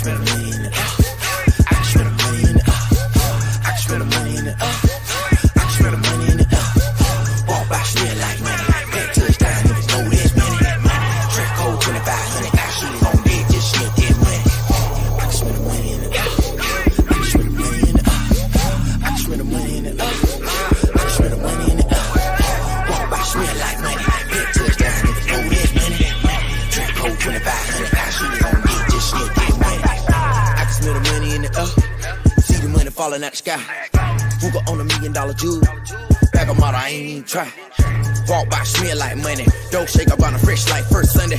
spend a million. I can spend a million. I can spend a million. I can spend a million. Walk by still like money. Back touchdown, niggas know this money. Trick code 2500. Got shooters on deck, just shit that money. I can spend a million. I can spend a million. I can spend a million. I can spend a million. Walk by still like money. Back touchdown, niggas know this money. Trick code 2500. Got shooters on deck, just shit that money. I can smell the money in the air. See the money falling out the sky. Fuga on $1 million jewel. Bag of model, I ain't even try. Walk by, smell like money. Dope shake up on a fresh like first Sunday.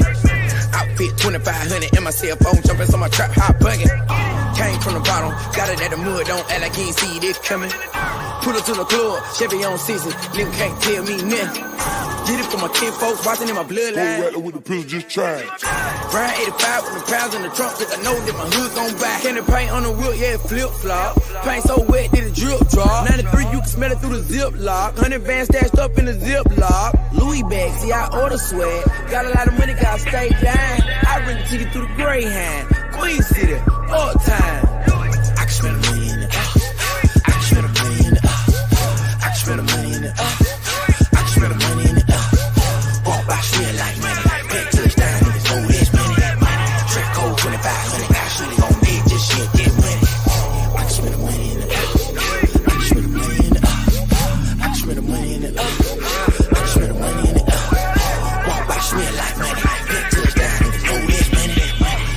Outfit 2500 in my cell phone, jumping on my trap, hot bugging. Came from the bottom, got it at the mud, don't act like you ain't see this coming. Pull up to the club, Chevy on season, nigga can't tell me nothing. Get it from my kin folks, watching in my bloodline. Rattler with the pills, just try it. Brian 85 with the pounds in the trunk, cause I know that my hood gon' buy. Candy paint on the wheel, yeah, flip flop. Paint so wet, did a drip drop. 93, you can smell it through the zip lock. 100 bands stashed up in the zip lock. Louis bag, see, I order swag. Got a lot of money, gotta stay down. I bring the ticket through the Greyhound. Queen City, uptime. I can spend a million. I can spend a million. I can spend a million. I can spend a million. Walk by, feel like money. Back touchdown, niggas know this money. Trick code 2500. Got shooters on deck, just shit that money. I can spend a million. I can spend a million. I can spend a million. I can spend a million. Walk by, smell like money. Back touchdown, niggas know this money.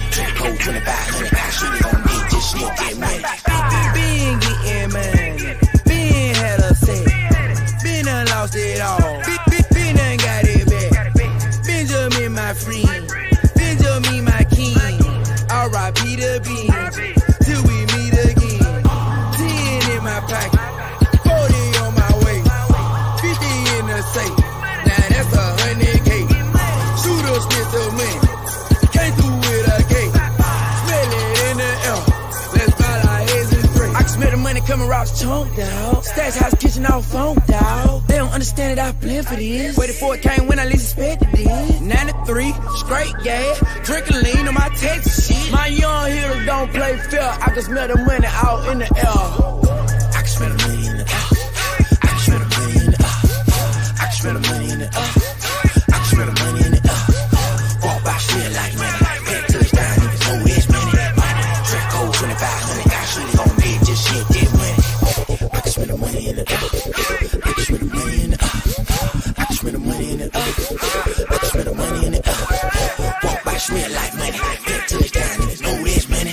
Trick code 2500. Got shooters on deck, just shit that money. Been getting money. Been had a set. Been done lost it all. Been lost chunk, dawg. Stacks house kitchen all phone, dawg. They don't understand that I blend for this. Waited for it came when I least expected this. 93, straight gas, drinking lean on my Texas shit. My young hitters don't play fair. I can smell the money out in the air. I can smell the money in the air. I can smell the money in the air. I can smell the money in the air. I can smell the money in the air. Walk by shit like money. Head touchdown, niggas know it's money. Track code 2500. Got shit on me, just shit that money. I can smell the money in the air. I can smell the money in the air. I can smell the money in the air. I can smell the money in the air. Walk by smell like money. Head touchdown, niggas know it's money.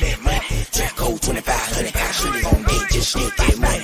Track code 2500. Got shit on me, just shit that money.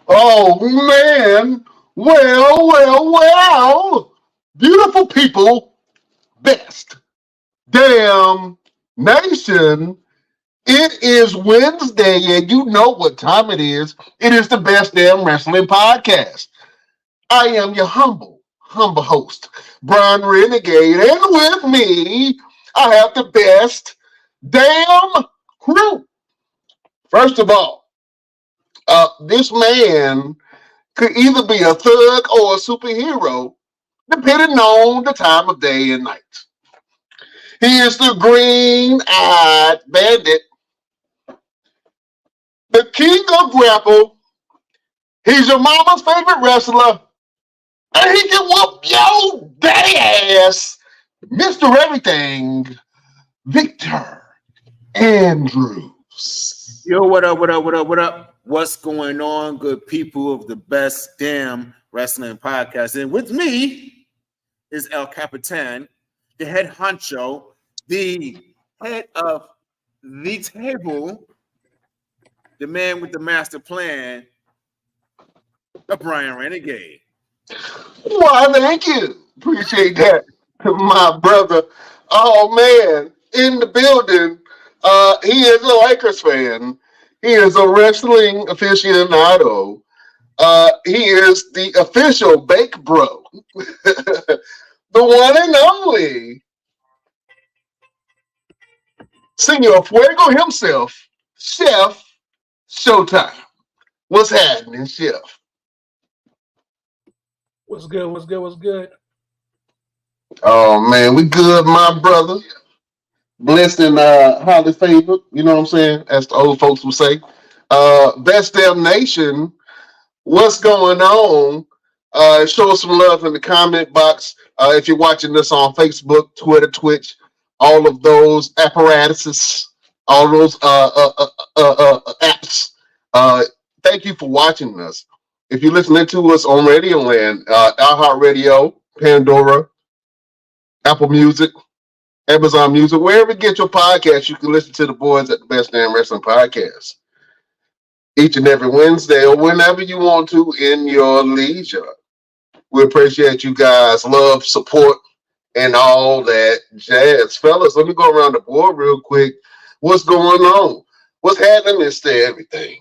Oh man, well, beautiful people, best damn nation. It is Wednesday, and you know what time it is. It is the Best Damn Wrestling Podcast. I am your humble host, Brian Renegade, and with me, I have the best damn crew. First of all, this man could either be a thug or a superhero, depending on the time of day and night. He is the green-eyed bandit, the king of grapple. He's your mama's favorite wrestler, and he can whoop your daddy ass, Mr. Everything, Victor Andrews. Yo, what up? What's going on, good people of the Best Damn Wrestling Podcast? And with me is El Capitan, the head honcho, the head of the table, the man with the master plan, the Brian Renegade. Why, thank you. Appreciate that, my brother. Oh, man, in the building, he is a Lakers fan. He is a wrestling aficionado. He is the official Bake Bro. The one and only Senor Fuego himself, Chef Showtime. What's happening, Chef? What's good? Oh, man, we good, my brother. Blessed and highly favored, you know what I'm saying, as the old folks would say. Best Damn Nation, what's going on? Show us some love in the comment box. If you're watching this on Facebook, Twitter, Twitch, all of those apparatuses, all those apps. Thank you for watching us. If you're listening to us on Radio Land, iHeartRadio, Pandora, Apple Music, Amazon Music, wherever you get your podcast, you can listen to the boys at the Best Damn Wrestling Podcast each and every Wednesday or whenever you want to in your leisure. We appreciate you guys' love, support, and all that jazz. Fellas, let me go around the board real quick. What's going on? What's happening, Mr. Everything?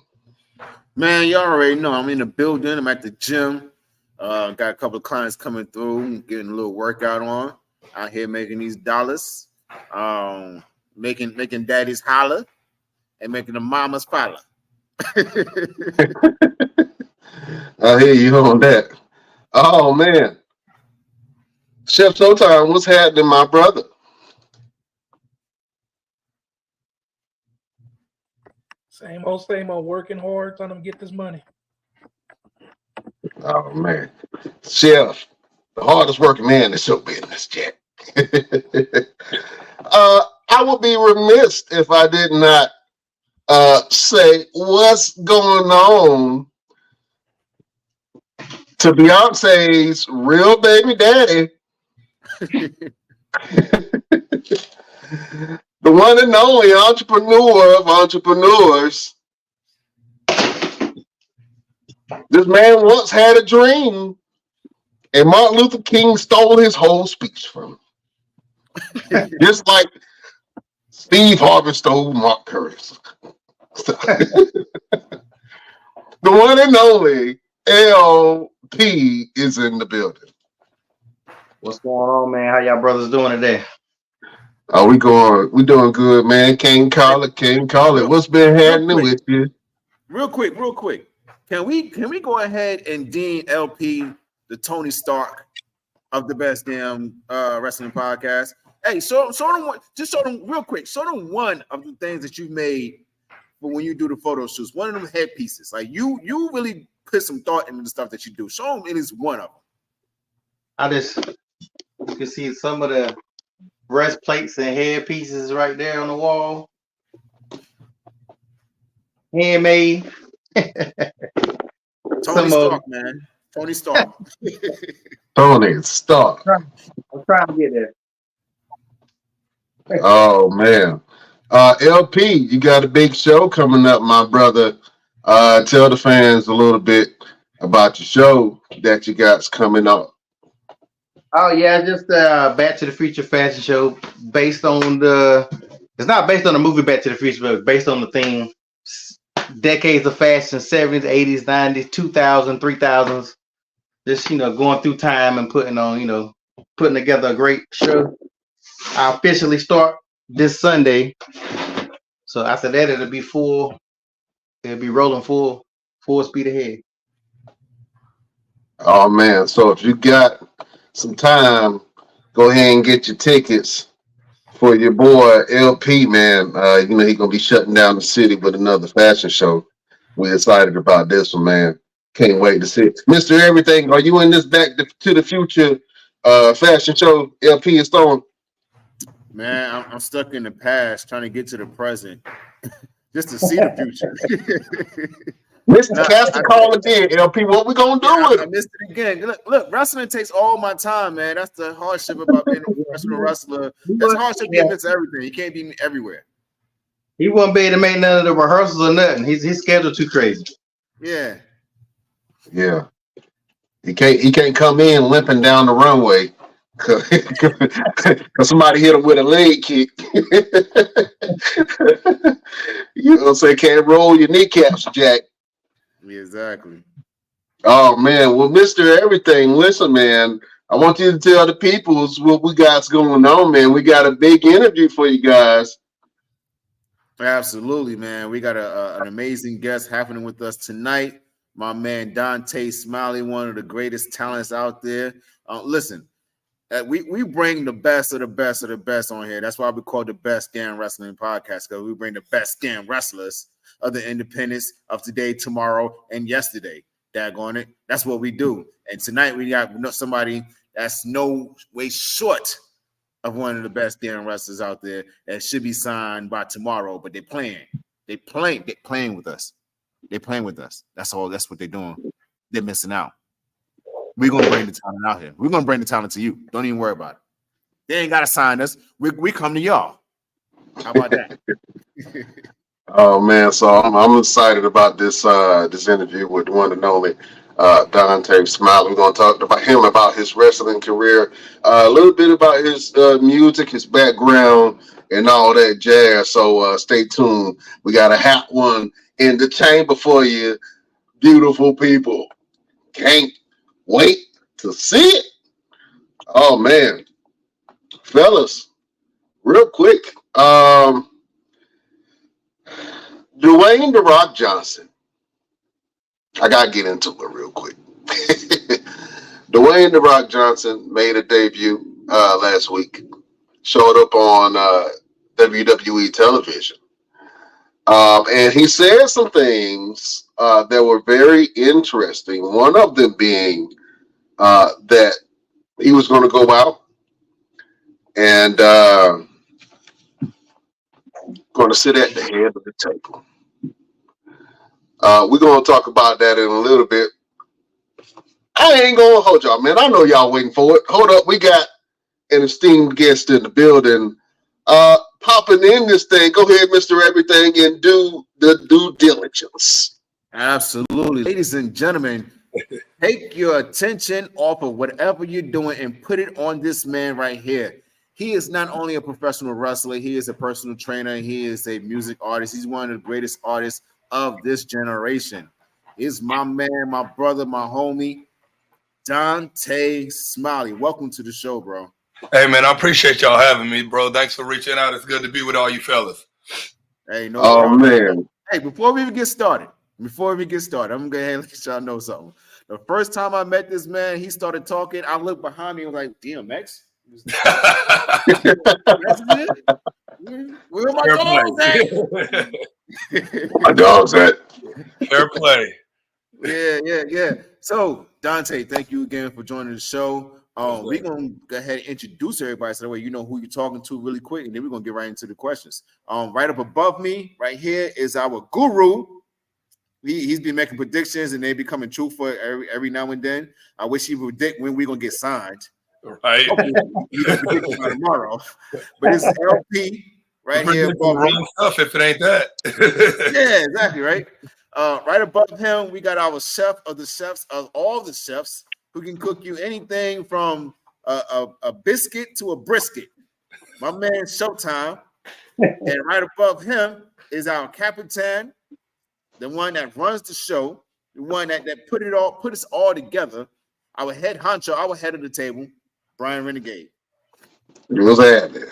Man, you already know I'm in the building. I'm at the gym. Got a couple of clients coming through, getting a little workout on. Out here making these dollars, making daddies holler, and making the mamas follow. I hear you on that. Oh man, Chef Showtime, what's happening, my brother? Same old, working hard, trying to get this money. Oh man, Chef, the hardest working man in show business, Jack. I would be remiss if I did not say what's going on to Beyonce's real baby daddy, the one and only entrepreneur of entrepreneurs. This man once had a dream, and Martin Luther King stole his whole speech from him. Just like Steve Harvey stole Mark Curtis. The one and only LP is in the building. What's going on, man? How y'all brothers doing today? Oh, we doing good, man. Can't call it. What's been happening with you? Real quick. Can we go ahead and deem LP the Tony Stark of the Best Damn Wrestling Podcast? Hey, show them real quick. Show them one of the things that you made for when you do the photo shoots. One of them headpieces. Like you really put some thought into the stuff that you do. Show them it is one of them. You can see some of the breastplates and headpieces right there on the wall. Handmade. Tony Stark, man. Tony Stark. Tony Stark. I'm trying to get there. Oh man. LP, you got a big show coming up, my brother. Tell the fans a little bit about your show that you got's coming up. Oh yeah, just Back to the Future fashion show it's not based on the movie Back to the Future, but it's based on the theme decades of fashion, 70s, 80s, 90s, 2000s, 3000s. Just going through time and putting together a great show. I officially start this Sunday. So after that it'll be rolling full speed ahead. Oh man, so if you got some time, go ahead and get your tickets for your boy LP, man. He's gonna be shutting down the city with another fashion show. We're excited about this one, man. Can't wait to see it. Mr. Everything, are you in this Back to the Future fashion show LP is throwing? Man, I'm stuck in the past trying to get to the present just to see the future. Mr. Cast the call again, LP. What we gonna do with it? I missed it again. Look, wrestling takes all my time, man. That's the hardship about being a professional wrestler. That's the hardship getting into everything. You can't be everywhere. He won't be able to make none of the rehearsals or nothing. His schedule too crazy. Yeah. Yeah. He can't come in limping down the runway because somebody hit him with a leg kick. You know what I'm saying? Can't roll your kneecaps, Jack. Yeah, exactly. Oh man, well, Mr. Everything, listen, man. I want you to tell the peoples what we got going on, man. We got a big interview for you guys. Absolutely, man. We got an amazing guest happening with us tonight. My man Dontae Smiley, one of the greatest talents out there. Listen, we bring the best of the best of the best on here. That's why we call the Best Damn Wrestling Podcast, because we bring the best damn wrestlers of the independents of today, tomorrow, and yesterday. Daggone it. That's what we do. And tonight we got somebody that's no way short of one of the best damn wrestlers out there that should be signed by tomorrow, but they're playing. They're playing with us. They're playing with us. That's all. That's what they're doing. They're missing out. We're going to bring the talent out here. We're going to bring the talent to you. Don't even worry about it. They ain't gotta sign us. We come to y'all. How about that? Oh man, so I'm excited about this interview with the one and only Dontae Smiley. We're gonna talk about him, about his wrestling career, a little bit about his music, his background, and all that jazz. So stay tuned. We got a hot one in the chamber for you, beautiful people. Can't wait to see it. Oh man, fellas, real quick. Dwayne "The Rock" Johnson. I gotta get into it real quick. Dwayne "The Rock" Johnson made a debut last week. Showed up on WWE television, and he said some things that were very interesting. One of them being that he was going to go out and going to sit at the head of the table. We're going to talk about that in a little bit. I ain't going to hold y'all, man. I know y'all waiting for it. Hold up. We got an esteemed guest in the building. Popping in this thing. Go ahead, Mr. Everything, and do the due diligence. Absolutely. Ladies and gentlemen, take your attention off of whatever you're doing and put it on this man right here. He is not only a professional wrestler, he is a personal trainer, he is a music artist. He's one of the greatest artists of this generation. He's my man, my brother, my homie, Dontae Smiley. Welcome to the show, bro. Hey, man, I appreciate y'all having me, bro. Thanks for reaching out. It's good to be with all you fellas. Hey, no problem. Man. Hey, before we even get started, I'm going to go ahead and let y'all know something. The first time I met this man, he started talking. I looked behind me and was like, DMX? Where my dogs at? My dogs at? Fair play. Yeah. So, Dontae, thank you again for joining the show. We're going to go ahead and introduce everybody so that way you know who you're talking to really quick, and then we're going to get right into the questions. Right up above me, right here, is our guru. He's been making predictions, and they be coming true for every now and then. I wish he would predict when we're going to get signed. Right. He can predict by tomorrow. But it's LP right here above wrong stuff if it ain't that. Yeah, exactly, right? Right above him, we got our chef of the chefs of all the chefs, who can cook you anything from a biscuit to a brisket. My man Showtime. And right above him is our Capitan, the one that runs the show, the one that put us all together, our head honcho, our head of the table, Brian Renegade. What's happening?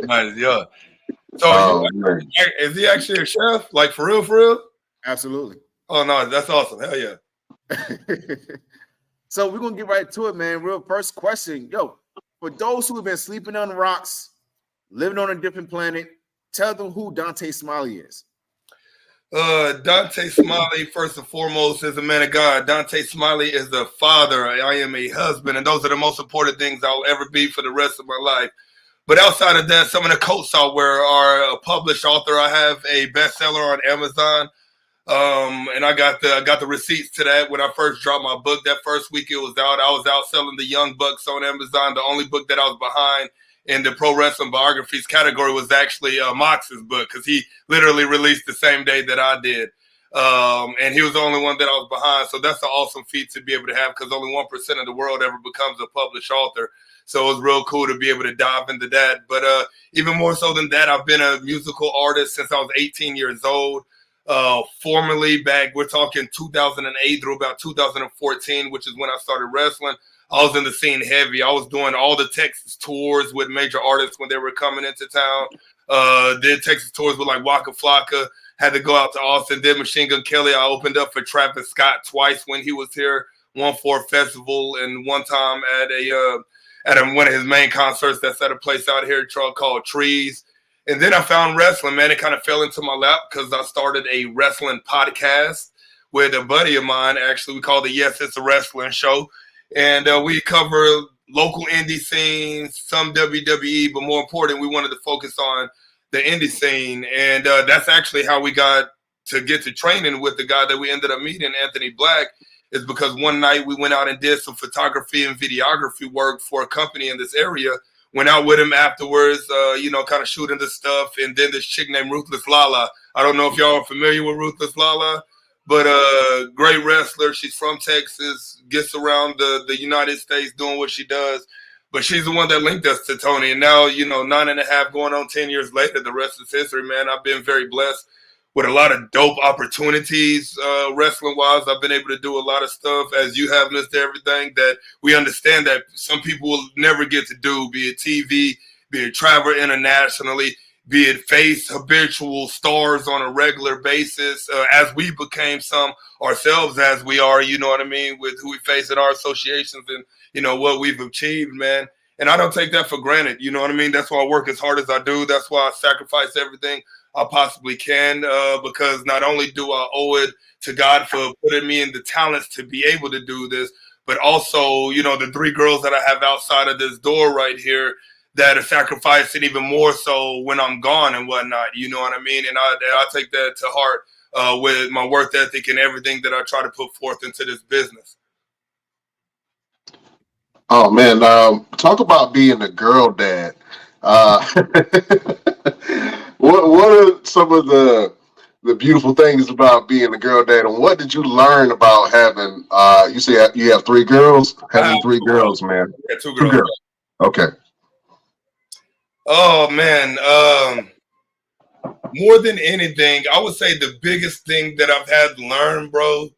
Nice, yeah. So is he actually a chef? Like for real? Absolutely. Oh no, that's awesome. Hell yeah. So we're gonna get right to it, man. Real first question. Yo, for those who have been sleeping on rocks, living on a different planet, tell them who Dontae Smiley is. Dontae Smiley, first and foremost, is a man of God. Dontae Smiley is the father. I am a husband, and those are the most important things I'll ever be for the rest of my life. But outside of that, some of the coats I'll wear are a published author. I have a bestseller on Amazon. And I got the receipts to that when I first dropped my book. That first week it was out, I was out selling the Young Bucks on Amazon. The only book that I was behind in the pro wrestling biographies category was actually Mox's book, because he literally released the same day that I did. And he was the only one that I was behind. So that's an awesome feat to be able to have, because only 1% of the world ever becomes a published author. So it was real cool to be able to dive into that. But even more so than that, I've been a musical artist since I was 18 years old. Formerly back, we're talking 2008 through about 2014, which is when I started wrestling. I was in the scene heavy. I was doing all the Texas tours with major artists when they were coming into town. Did Texas tours with like Waka Flocka. Had to go out to Austin. Did Machine Gun Kelly. I opened up for Travis Scott twice when he was here. One for a festival, and one time at one of his main concerts that's at a place out here called Trees. And then I found wrestling, man. It kind of fell into my lap because I started a wrestling podcast with a buddy of mine. Actually, we call it Yes, It's a Wrestling Show. And we cover local indie scenes, some WWE, but more important, we wanted to focus on the indie scene. And that's actually how we got to get to training with the guy that we ended up meeting, Anthony Black, is because one night we went out and did some photography and videography work for a company in this area Went out with him afterwards, kind of shooting the stuff. And then this chick named Ruthless Lala. I don't know if y'all are familiar with Ruthless Lala, but great wrestler. She's from Texas, gets around the United States doing what she does. But she's the one that linked us to Tony. And now, 9.5 going on 10 years later, the rest is history, man. I've been very blessed with a lot of dope opportunities wrestling-wise. I've been able to do a lot of stuff, as you have, Mr. Everything, that we understand that some people will never get to do, be it TV, be it travel internationally, be it face habitual stars on a regular basis, as we became some ourselves, as we are, you know what I mean, with who we face in our associations and, what we've achieved, man. And I don't take that for granted, you know what I mean? That's why I work as hard as I do. That's why I sacrifice everything I possibly can, because not only do I owe it to God for putting me in the talents to be able to do this, but also, the 3 girls that I have outside of this door right here that are sacrificing even more so when I'm gone and whatnot, you know what I mean? And I take that to heart with my work ethic and everything that I try to put forth into this business. Oh man, talk about being a girl dad. What are some of the beautiful things about being a girl dad, and what did you learn about having? You say you have 3 girls, having 3 girls, man. Yeah, 2 girls. 2 girls. Okay. Oh man, more than anything, I would say the biggest thing that I've had to learn, bro,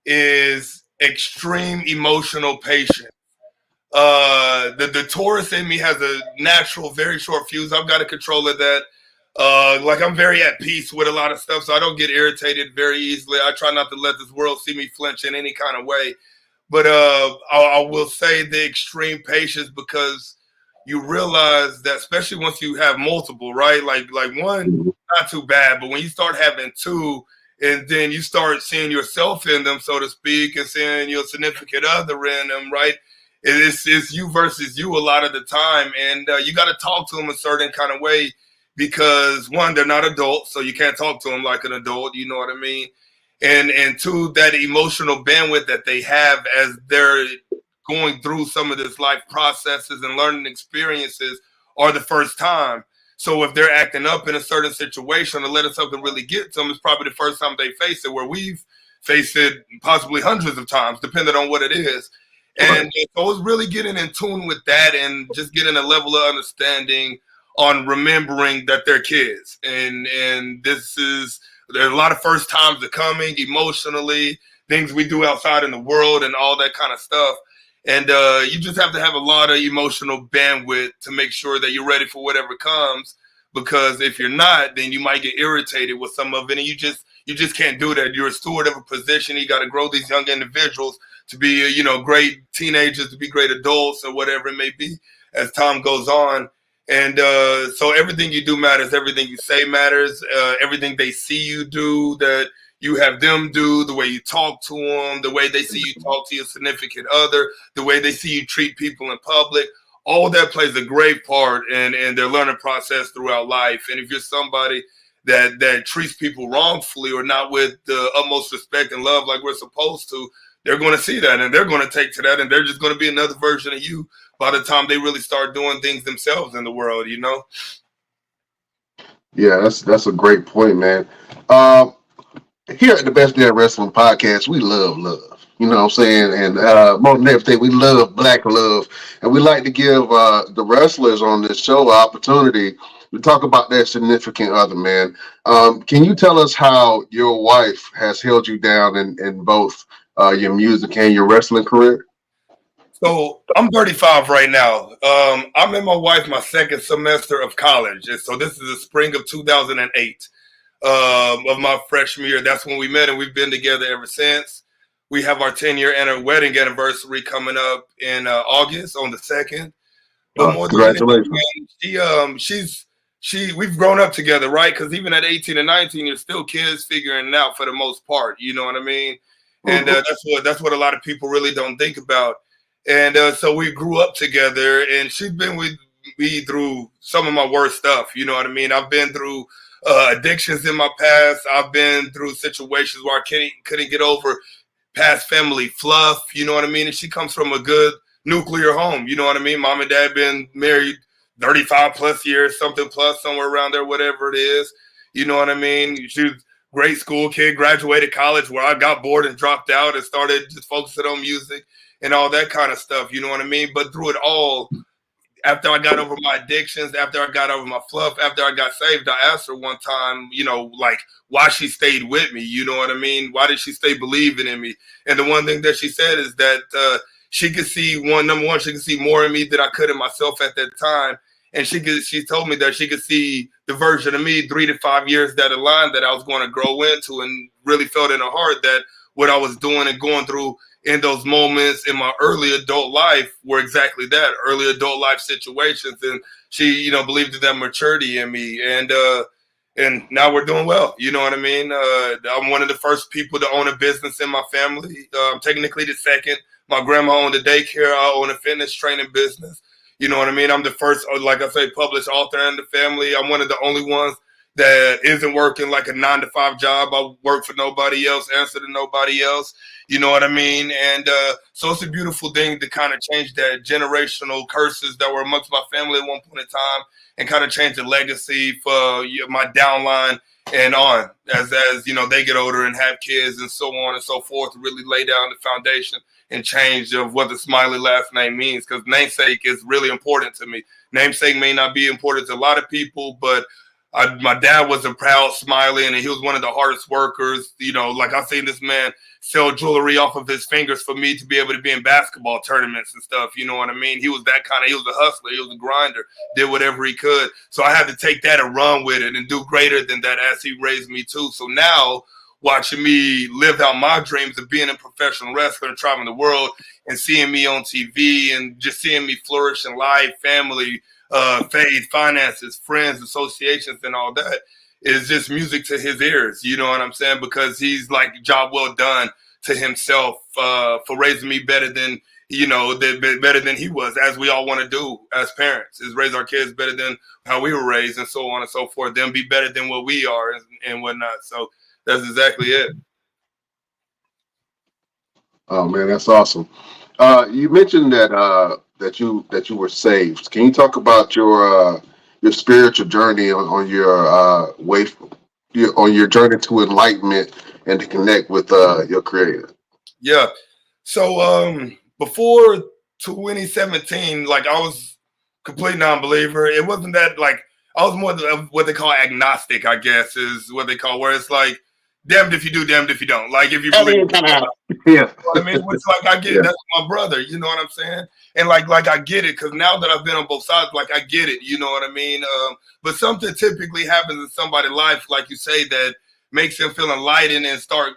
is extreme emotional patience. The Taurus in me has a natural, very short fuse. I've got a control of that. I'm very at peace with a lot of stuff, so I don't get irritated very easily. I try not to let this world see me flinch in any kind of way. But I will say the extreme patience, because you realize that, especially once you have multiple, right? Like one, not too bad, but when you start having 2, and then you start seeing yourself in them, so to speak, and seeing your significant other in them, right? It's you versus you a lot of the time, and you got to talk to them a certain kind of way, because 1, they're not adults, so you can't talk to them like an adult, you know what I mean? And 2, that emotional bandwidth that they have as they're going through some of this life processes and learning experiences are the first time. So if they're acting up in a certain situation or letting something really get to them, it's probably the first time they face it, where we've faced it possibly hundreds of times, depending on what it is. And so it's really getting in tune with that and just getting a level of understanding on remembering that they're kids. And there's a lot of first times that coming emotionally, things we do outside in the world and all that kind of stuff. And you just have to have a lot of emotional bandwidth to make sure that you're ready for whatever comes. Because if you're not, then you might get irritated with some of it, and you just can't do that. You're a steward of a position. You got to grow these young individuals to be, great teenagers, to be great adults, or whatever it may be as time goes on. And so everything you do matters. Everything you say matters. Everything they see you do, that you have them do, the way you talk to them, the way they see you talk to your significant other, the way they see you treat people in public, all that plays a great part in their learning process throughout life. And if you're somebody that treats people wrongfully or not with the utmost respect and love like we're supposed to, they're going to see that, and they're going to take to that, and they're just going to be another version of you by the time they really start doing things themselves in the world, Yeah, that's a great point, man. Here at the Best Damn Wrestling Podcast, we love love. You know what I'm saying? And more than everything, we love black love. And we like to give the wrestlers on this show an opportunity to talk about their significant other, man. Can you tell us how your wife has held you down in both your music and your wrestling career? So I'm 35 right now. I met my wife my second semester of college. And so this is the spring of 2008. Of my freshman year. That's when we met, and we've been together ever since. We have our 10-year and wedding anniversary coming up in August on the 2nd. But more congratulations. Than we've grown up together, right? Because even at 18 and 19, you're still kids figuring it out for the most part. You know what I mean? And that's what a lot of people really don't think about. And so we grew up together, and she's been with me through some of my worst stuff. You know what I mean? I've been through addictions in my past. I've been through situations where I couldn't get over past family fluff, you know what I mean? And she comes from a good nuclear home, you know what I mean? Mom and dad been married 35 plus years, something plus, somewhere around there, whatever it is. You know what I mean? She was a great school kid, graduated college where I got bored and dropped out and started just focusing on music and all that kind of stuff. You know what I mean? But through it all, after I got over my addictions, after I got over my fluff, after I got saved, I asked her one time, you know, like why she stayed with me. You know what I mean? Why did she stay believing in me? And the one thing that she said is that she could see number one, she could see more in me than I could in myself at that time. And she told me that she could see the version of me 3 to 5 years down the line that I was going to grow into, and really felt in her heart that what I was doing and going through in those moments in my early adult life were exactly that, early adult life situations. And she, you know, believed in that maturity in me. And now we're doing well. You know what I mean? I'm one of the first people to own a business in my family. I'm technically the second. My grandma owned a daycare. I own a fitness training business. You know what I mean? I'm the first, like I say, published author in the family. I'm one of the only ones that isn't working like a 9-to-5 job. I work for nobody else, answer to nobody else. You know what I mean? And so it's a beautiful thing to kind of change that generational curses that were amongst my family at one point in time, and kind of change the legacy for my downline and on as you know, they get older and have kids and so on and so forth, to really lay down the foundation and change of what the Smiley last name means, because namesake is really important to me. Namesake may not be important to a lot of people, but my dad was a proud Smiley, and he was one of the hardest workers. You know, like I've seen this man sell jewelry off of his fingers for me to be able to be in basketball tournaments and stuff. You know what I mean? He was that kind of, he was a hustler. He was a grinder, did whatever he could. So I had to take that and run with it and do greater than that as he raised me too. So now watching me live out my dreams of being a professional wrestler and traveling the world and seeing me on TV and just seeing me flourish in life, family, faith, finances, friends, associations, and all that is just music to his ears. You know what I'm saying? Because he's like, job well done to himself for raising me better than, you know, better than he was, as we all want to do as parents, is raise our kids better than how we were raised and so on and so forth, then be better than what we are and whatnot. So that's exactly it. Oh man, that's awesome. You mentioned that you were saved. Can you talk about your spiritual journey on your on your journey to enlightenment and to connect with your Creator? Yeah. So before 2017, like I was complete non-believer. It wasn't that, like, I was more of what they call agnostic, I guess, is what they call, where it's like, damned if you do, damned if you don't. Like, if you believe, Yeah. you know what I mean? Which, like, I get it. That's my brother. You know what I'm saying? And like I get it, because now that I've been on both sides, like, I get it. You know what I mean? But something typically happens in somebody's life, like you say, that makes them feel enlightened and start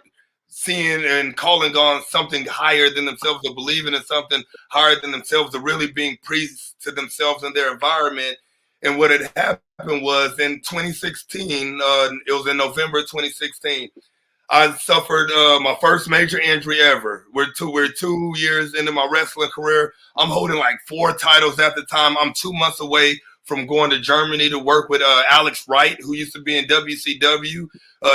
seeing and calling on something higher than themselves, or believing in something higher than themselves, or really being priests to themselves and their environment. And what had happened was in 2016, it was in November 2016, I suffered my first major injury ever. We're 2 years into my wrestling career. I'm holding like 4 titles at the time. I'm 2 months away from going to Germany to work with Alex Wright, who used to be in WCW.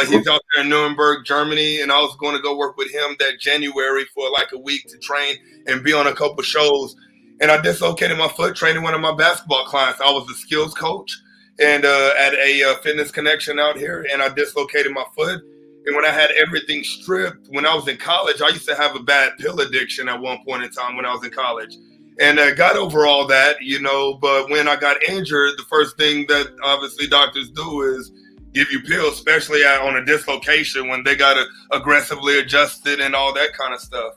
He's out there in Nuremberg, Germany, and I was going to go work with him that January for like a week to train and be on a couple shows. And I dislocated my foot training one of my basketball clients. I was a skills coach and at a fitness connection out here, and I dislocated my foot. And when I had everything stripped, when I was in college, I used to have a bad pill addiction at one point in time when I was in college. And I got over all that, you know, but when I got injured, the first thing that obviously doctors do is give you pills, especially on a dislocation when they got to aggressively adjust it and all that kind of stuff.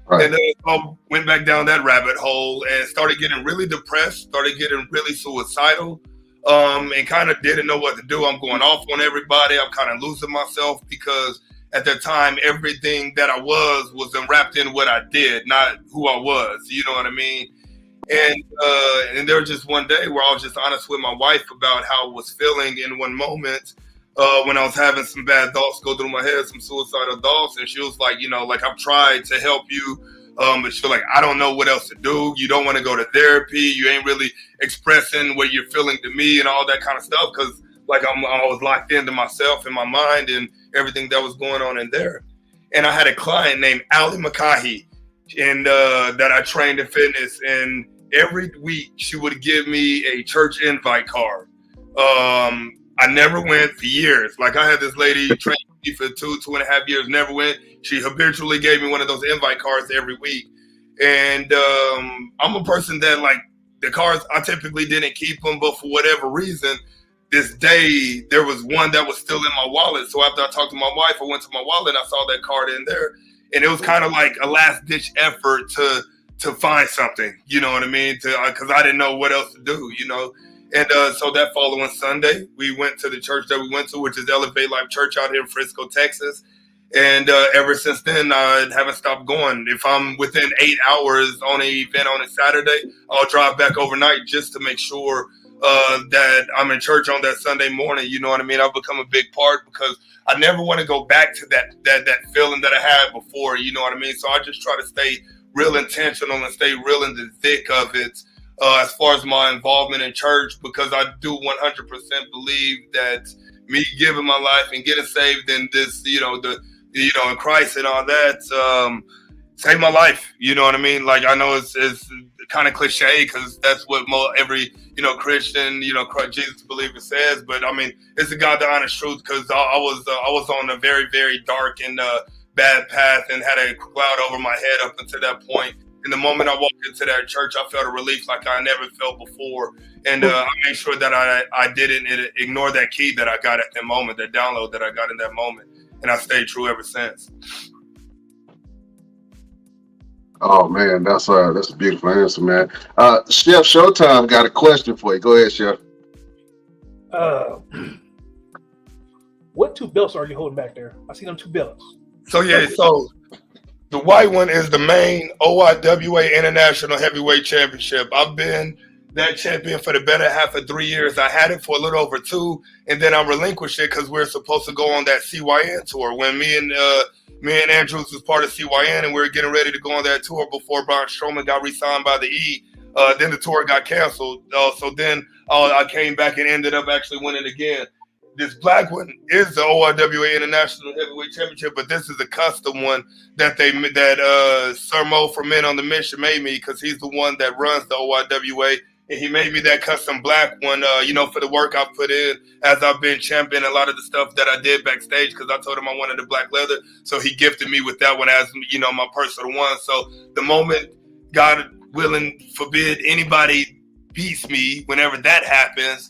Right. And then I went back down that rabbit hole and started getting really depressed, started getting really suicidal, and kind of didn't know what to do. I'm going off on everybody. I'm kind of losing myself because at that time, everything that I was wrapped in what I did, not who I was. You know what I mean? And there was just one day where I was just honest with my wife about how I was feeling in one moment when I was having some bad thoughts go through my head, some suicidal thoughts. And she was like, you know, like, I've tried to help you. But she's like, I don't know what else to do. You don't want to go to therapy. You ain't really expressing what you're feeling to me and all that kind of stuff. Because like I was locked into myself and my mind and everything that was going on in there. And I had a client named Ali Makahi that I trained in fitness. And every week she would give me a church invite card. I never went for years. Like I had this lady train me for 2.5 years, never went. She habitually gave me one of those invite cards every week. And I'm a person that like the cards, I typically didn't keep them, but for whatever reason, this day there was one that was still in my wallet. So after I talked to my wife, I went to my wallet and I saw that card in there. And it was kind of like a last ditch effort to find something, you know what I mean? Because I didn't know what else to do, you know? And so that following Sunday, we went to the church that we went to, which is Elevate Life Church out here in Frisco, Texas. And ever since then, I haven't stopped going. If I'm within 8 hours on an event on a Saturday, I'll drive back overnight just to make sure that I'm in church on that Sunday morning. You know what I mean? I've become a big part because I never want to go back to that feeling that I had before. You know what I mean? So I just try to stay real intentional and stay real in the thick of it as far as my involvement in church, because I do 100% believe that me giving my life and getting saved in this, in Christ and all that, saved my life. You know what I mean? Like, I know it's kind of cliche because that's what every, Christian, Jesus believer says. But I mean, it's the God, the honest truth, because I was on a very, very dark and bad path and had a cloud over my head up until that point. And the moment I walked into that church, I felt a relief like I never felt before. And I made sure that I didn't ignore that key that I got at that moment, that download that I got in that moment. And I stayed true ever since. Oh man, that's a beautiful answer, man. Chef Showtime got a question for you. Go ahead, Chef. What two belts are you holding back there? I see them two belts. So the white one is the main OIWA International Heavyweight Championship. I've been that champion for the better half of 3 years. I had it for a little over 2, and then I relinquished it because we're supposed to go on that CYN tour. When me and Andrews was part of CYN, and we were getting ready to go on that tour before Braun Strowman got re-signed by the E. Then the tour got canceled. So then I came back and ended up actually winning again. This black one is the OIWA International Heavyweight Championship, but this is a custom one that Sir Mo from Men on the Mission made me, because he's the one that runs the OIWA, and he made me that custom black one, for the work I put in as I've been championing a lot of the stuff that I did backstage, because I told him I wanted the black leather, so he gifted me with that one as my personal one. So the moment, God willing forbid, anybody beats me, whenever that happens,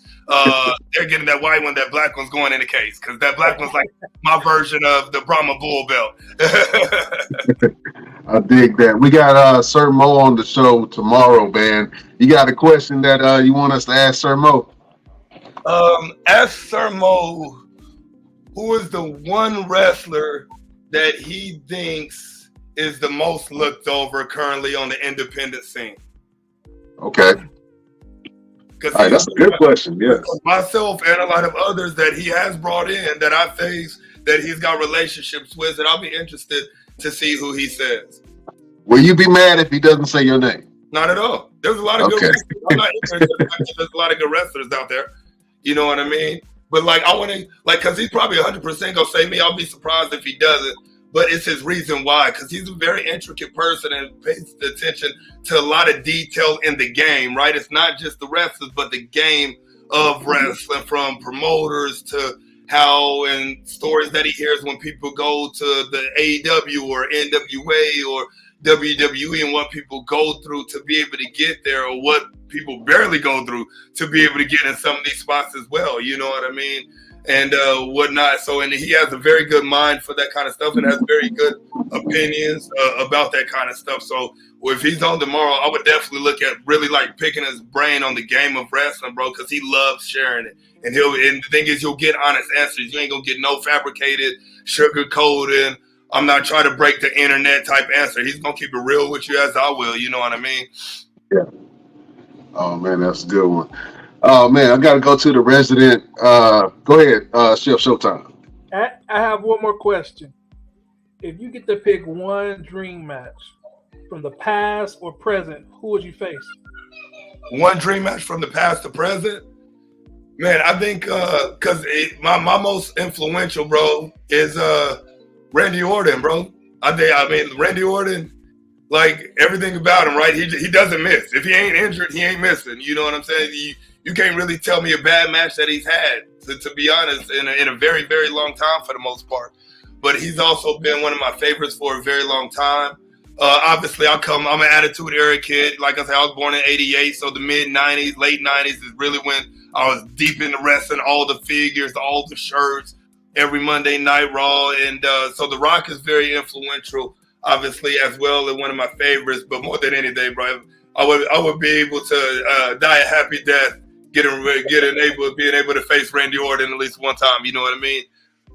they're getting that white one. That black one's going in the case, because that black one's like my version of the Brahma Bull belt. I dig that. We got Sir Mo on the show tomorrow, man. You got a question that you want us to ask Sir Mo? Ask Sir Mo, who is the one wrestler that he thinks is the most looked over currently on the independent scene? Okay. All right, that's a good question. Yes. Myself and a lot of others that he has brought in that I face, that he's got relationships with, and I'll be interested to see who he says. Will you be mad if he doesn't say your name? Not at all. There's a lot of good wrestlers. I'm not interested. There's a lot of good wrestlers out there. You know what I mean? But I want to, because he's probably 100% gonna say me. I'll be surprised if he doesn't. But it's his reason why, because he's a very intricate person and pays attention to a lot of detail in the game, right? It's not just the wrestlers, but the game of wrestling, from promoters to how, and stories that he hears when people go to the AEW or NWA or WWE, and what people go through to be able to get there, or what people barely go through to be able to get in some of these spots as well. You know what I mean? And whatnot. So, and he has a very good mind for that kind of stuff, and has very good opinions about that kind of stuff. So if he's on tomorrow, I would definitely look at really picking his brain on the game of wrestling, bro, because he loves sharing it. And the thing is, you'll get honest answers. You ain't gonna get no fabricated, sugar coated, I'm not trying to break the internet type answer. He's gonna keep it real with you, as I will. You know what I mean? Yeah. Oh man, that's a good one. Oh man, I got to go to the resident. Go ahead, Chef Showtime. I have one more question. If you get to pick one dream match from the past or present, who would you face? One dream match from the past to present? Man, I think because my most influential, bro, is Randy Orton, bro. I mean, Randy Orton, Like everything about him, right? He doesn't miss. If he ain't injured, he ain't missing. You know what I'm saying? You can't really tell me a bad match that he's had, to be honest, in a very, very long time for the most part. But he's also been one of my favorites for a very long time. Obviously, I'm an Attitude Era kid. Like I said, I was born in '88, so the mid '90s, late '90s is really when I was deep into wrestling. All the figures, all the shirts, every Monday Night Raw, and so The Rock is very influential, obviously, as well, and one of my favorites. But more than anything, bro, I would be able to die a happy death, being able to face Randy Orton at least one time. You know what I mean?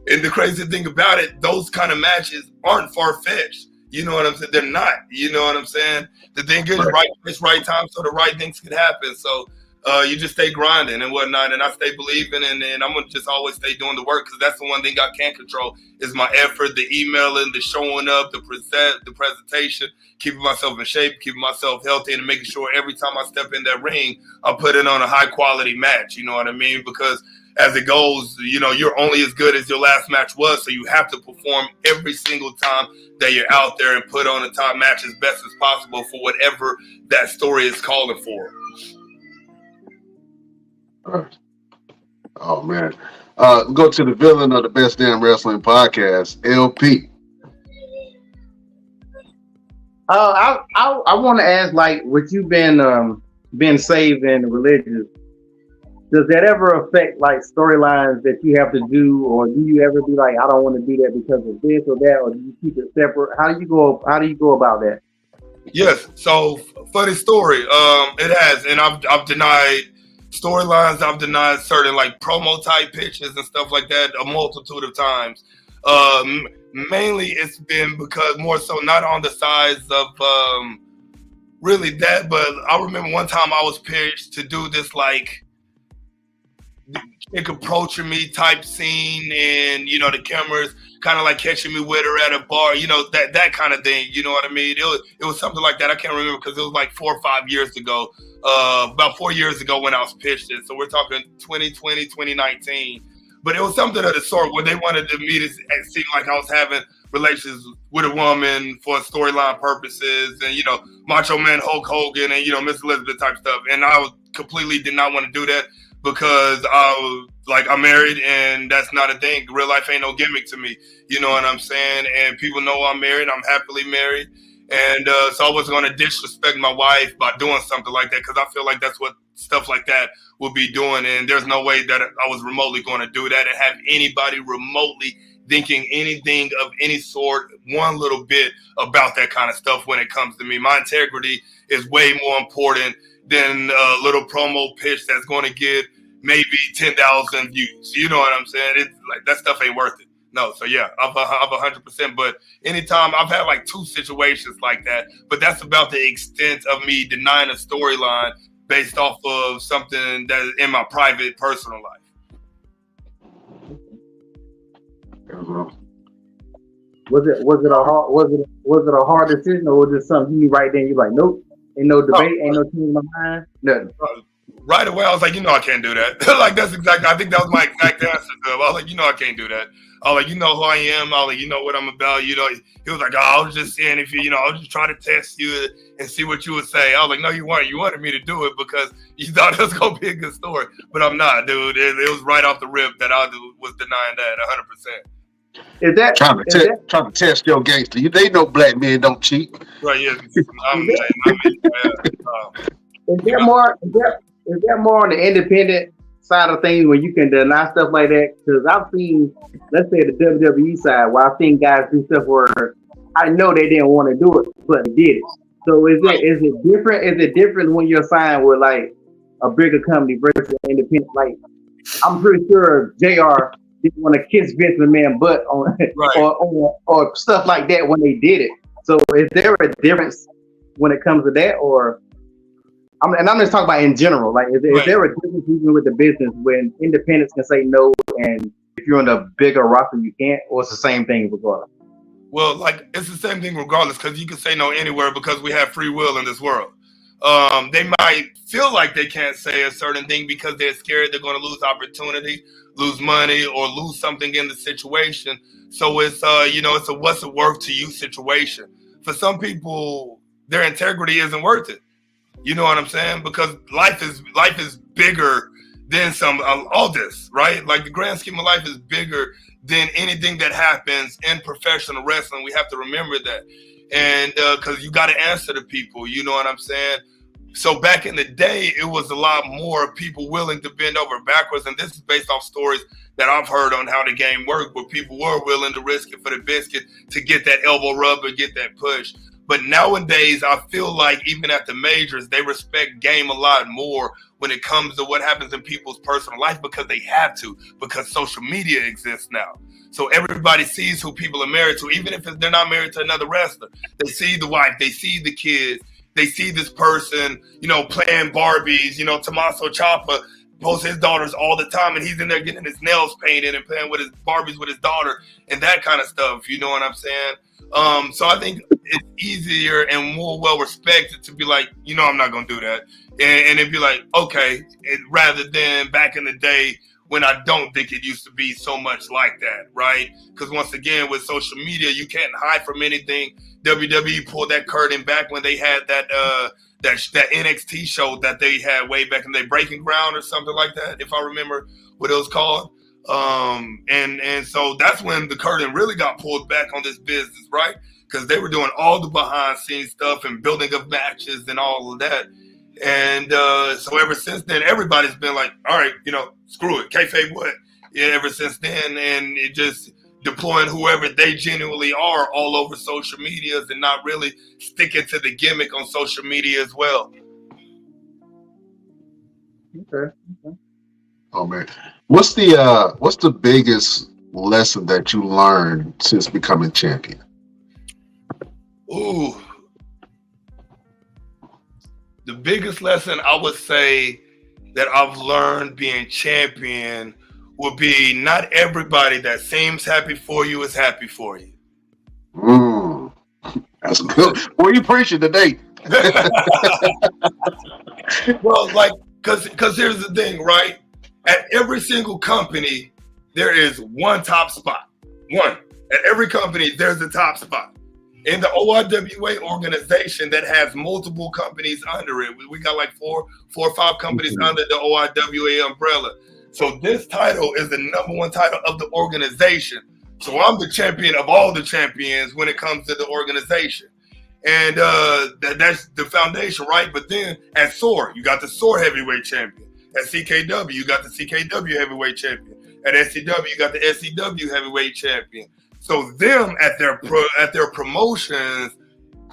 And the crazy thing about it, those kind of matches aren't far-fetched. You know what I'm saying? They're not. You know what I'm saying? The thing is, right place, right time, so the right things could happen. So you just stay grinding and whatnot, and I stay believing, and I'm gonna just always stay doing the work, because that's the one thing I can't control is my effort, the emailing, the showing up, the presentation, keeping myself in shape, keeping myself healthy, and making sure every time I step in that ring, I put it on a high quality match. You know what I mean? Because as it goes, you know, you're only as good as your last match was, so you have to perform every single time that you're out there and put on the top match as best as possible for whatever that story is calling for. Oh man. Go to the villain of the Best Damn Wrestling Podcast, LP. I want to ask, like, what you've been saved in religious, does that ever affect like storylines that you have to do, or do you ever be like, I don't want to do that because of this or that, or do you keep it separate? How do you go about that? Yes. So funny story. It has, and I've denied storylines. I've denied certain like promo type pitches and stuff like that a multitude of times. Mainly it's been because more so not on the sides of really that, but I remember one time I was pitched to do this like chick approaching me type scene, and you know the cameras kind of like catching me with her at a bar, you know, that kind of thing. You know what I mean? It was something like that. I can't remember because it was like 4 or 5 years ago, about 4 years ago when I was pitched it. So we're talking 2020, 2019. But it was something of the sort where they wanted me to seem like I was having relations with a woman for storyline purposes, and you know, Macho Man Hulk Hogan and you know Miss Elizabeth type stuff. And I completely did not want to do that, because I'm married, and that's not a thing. Real life ain't no gimmick to me. You know what I'm saying? And people know I'm married. I'm happily married. And so I wasn't going to disrespect my wife by doing something like that, because I feel like that's what stuff like that would be doing. And there's no way that I was remotely going to do that and have anybody remotely thinking anything of any sort, one little bit about that kind of stuff when it comes to me. My integrity is way more important than a little promo pitch that's going to get maybe 10,000 views. You know what I'm saying? It's like that stuff ain't worth it. No, so yeah, I'm 100%. But anytime I've had like 2 situations like that, but that's about the extent of me denying a storyline based off of something that is in my private, personal life. Was it a hard decision, or was it something you right then you're like, nope, ain't no debate, ain't no change in my mind, nothing? Right away, I was like, you know, I can't do that. Like, that's exactly, I think that was my exact answer to him. I was like, you know, I can't do that. I was like, you know who I am. I was like, you know what I'm about. You know, he was like, oh, I was just saying if you, you know, I was just trying to test you and see what you would say. I was like, no, you weren't. You wanted me to do it because you thought it was going to be a good story. But I'm not, dude. It was right off the rip that I was denying that 100%. Is that trying to test your gangster? They know black men don't cheat. Right, yeah. Is that more on the independent side of things when you can deny stuff like that? Because I've seen, let's say the WWE side, where I've seen guys do stuff where I know they didn't want to do it, but they did it. So is it different? Is it different when you're signed with like a bigger company versus independent? Like, I'm pretty sure JR didn't want to kiss Vince McMahon butt on right. or stuff like that when they did it. So is there a difference when it comes to that, or? I'm just talking about in general. Like, is there a difference even with the business when independents can say no, and if you're on a bigger roster, you can't, or it's the same thing regardless? Well, like, it's the same thing regardless, because you can say no anywhere because we have free will in this world. They might feel like they can't say a certain thing because they're scared they're going to lose opportunity, lose money, or lose something in the situation. So it's, it's a what's it worth to you situation. For some people, their integrity isn't worth it. You know what I'm saying? Because life is bigger than all this, right? Like the grand scheme of life is bigger than anything that happens in professional wrestling. We have to remember that. And because you got to answer to people, you know what I'm saying? So back in the day, it was a lot more people willing to bend over backwards. And this is based off stories that I've heard on how the game worked, where people were willing to risk it for the biscuit to get that elbow rub or get that push. But nowadays, I feel like even at the majors, they respect game a lot more when it comes to what happens in people's personal life, because they have to, because social media exists now. So everybody sees who people are married to, even if they're not married to another wrestler. They see the wife, they see the kids, they see this person, you know, playing Barbies. You know, Tommaso Ciampa posts his daughters all the time, and he's in there getting his nails painted and playing with his Barbies with his daughter and that kind of stuff. You know what I'm saying? So I think it's easier and more well respected to be like, you know, I'm not gonna do that, and it'd be like, okay, rather than back in the day when I don't think it used to be so much like that, right? Because once again, with social media, you can't hide from anything. WWE pulled that curtain back when they had that NXT show that they had way back in the day, Breaking Ground or something like that, if I remember what it was called. And so that's when the curtain really got pulled back on this business, right? Because they were doing all the behind scenes stuff and building of matches and all of that. And so ever since then, everybody's been like, all right, you know, screw it, kayfabe what? Yeah, ever since then, and it just deploying whoever they genuinely are all over social medias and not really sticking to the gimmick on social media as well. Okay. Oh man, what's the biggest lesson that you learned since becoming champion? Ooh, the biggest lesson I would say that I've learned being champion would be not everybody that seems happy for you is happy for you. That's good. What are you preaching today? Well, like, because here's the thing, right? At every single company, there is one top spot. One. At every company, there's a top spot. In the OIWA organization that has multiple companies under it, we got like four or five companies under the OIWA umbrella. So this title is the number one title of the organization. So I'm the champion of all the champions when it comes to the organization. And that's the foundation, right? But then at SOAR, you got the SOAR heavyweight champion. At CKW, you got the CKW heavyweight champion. At SCW, you got the SCW heavyweight champion. So them at their promotions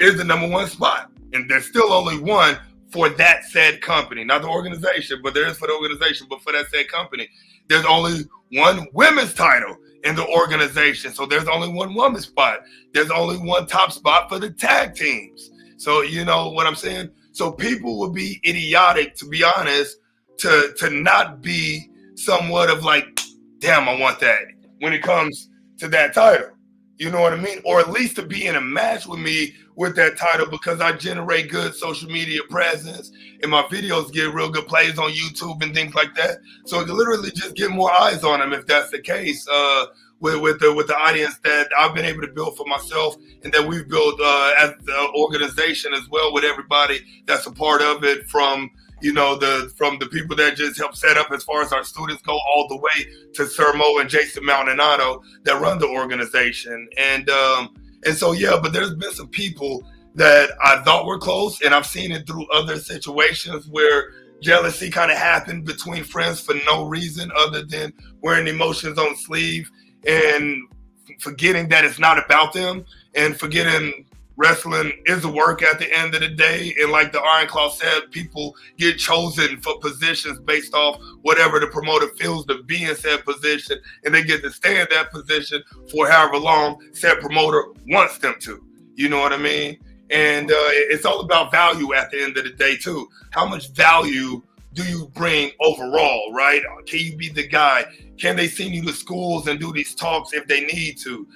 is the number one spot. And there's still only one for that said company. Not the organization, but there is for the organization, but for that said company. There's only one women's title in the organization. So there's only one women's spot. There's only one top spot for the tag teams. So you know what I'm saying? So people would be idiotic, to be honest, to not be somewhat of like, damn, I want that when it comes to that title. You know what I mean? Or at least to be in a match with me with that title, because I generate good social media presence and my videos get real good plays on YouTube and things like that. So you literally just get more eyes on them if that's the case. With the audience that I've been able to build for myself and that we've built as the organization as well, with everybody that's a part of it, from the people that just help set up as far as our students go, all the way to Sir Mo and Jason Maldonado that run the organization. And so, yeah, but there's been some people that I thought were close, and I've seen it through other situations where jealousy kind of happened between friends for no reason other than wearing emotions on sleeve and forgetting that it's not about them, and forgetting wrestling is a work at the end of the day. And like the Iron Claw said, people get chosen for positions based off whatever the promoter feels to be in said position, and they get to stay in that position for however long said promoter wants them to. You know what I mean? And it's all about value at the end of the day too. How much value do you bring overall, right? Can you be the guy? Can they send you to schools and do these talks if they need to?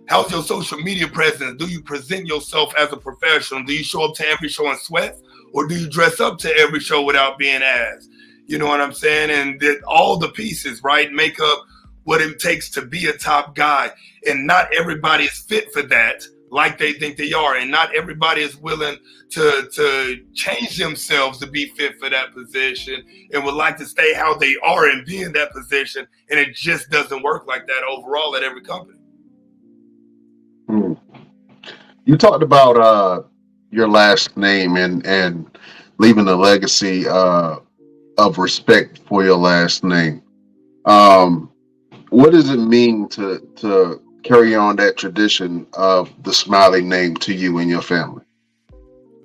How's your social media presence? Do you present yourself as a professional? Do you show up to every show in sweats, or do you dress up to every show without being asked? You know what I'm saying? And that all the pieces, right, make up what it takes to be a top guy. And not everybody is fit for that, like they think they are, and not everybody is willing to change themselves to be fit for that position and would like to stay how they are and be in that position, and it just doesn't work like that overall at every company. You talked about your last name and leaving a legacy of respect for your last name. What does it mean to carry on that tradition of the Smiley name to you and your family?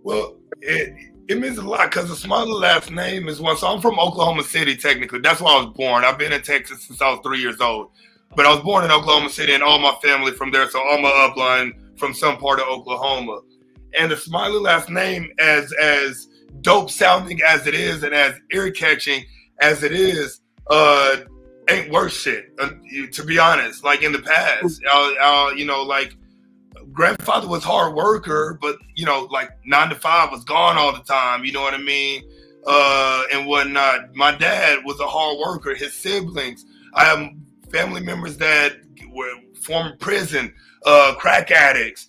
Well, it means a lot because the Smiley last name is one. So I'm from Oklahoma City, technically. That's where I was born. I've been in Texas since I was 3 years old. But I was born in Oklahoma City, and all my family from there. So all my upline from some part of Oklahoma. And the Smiley last name, as dope sounding as it is and as ear catching as it is, ain't worth shit, to be honest. Like in the past, like grandfather was hard worker, but like 9 to 5 was gone all the time. You know what I mean? And whatnot. My dad was a hard worker. His siblings, I have family members that were former prison, crack addicts.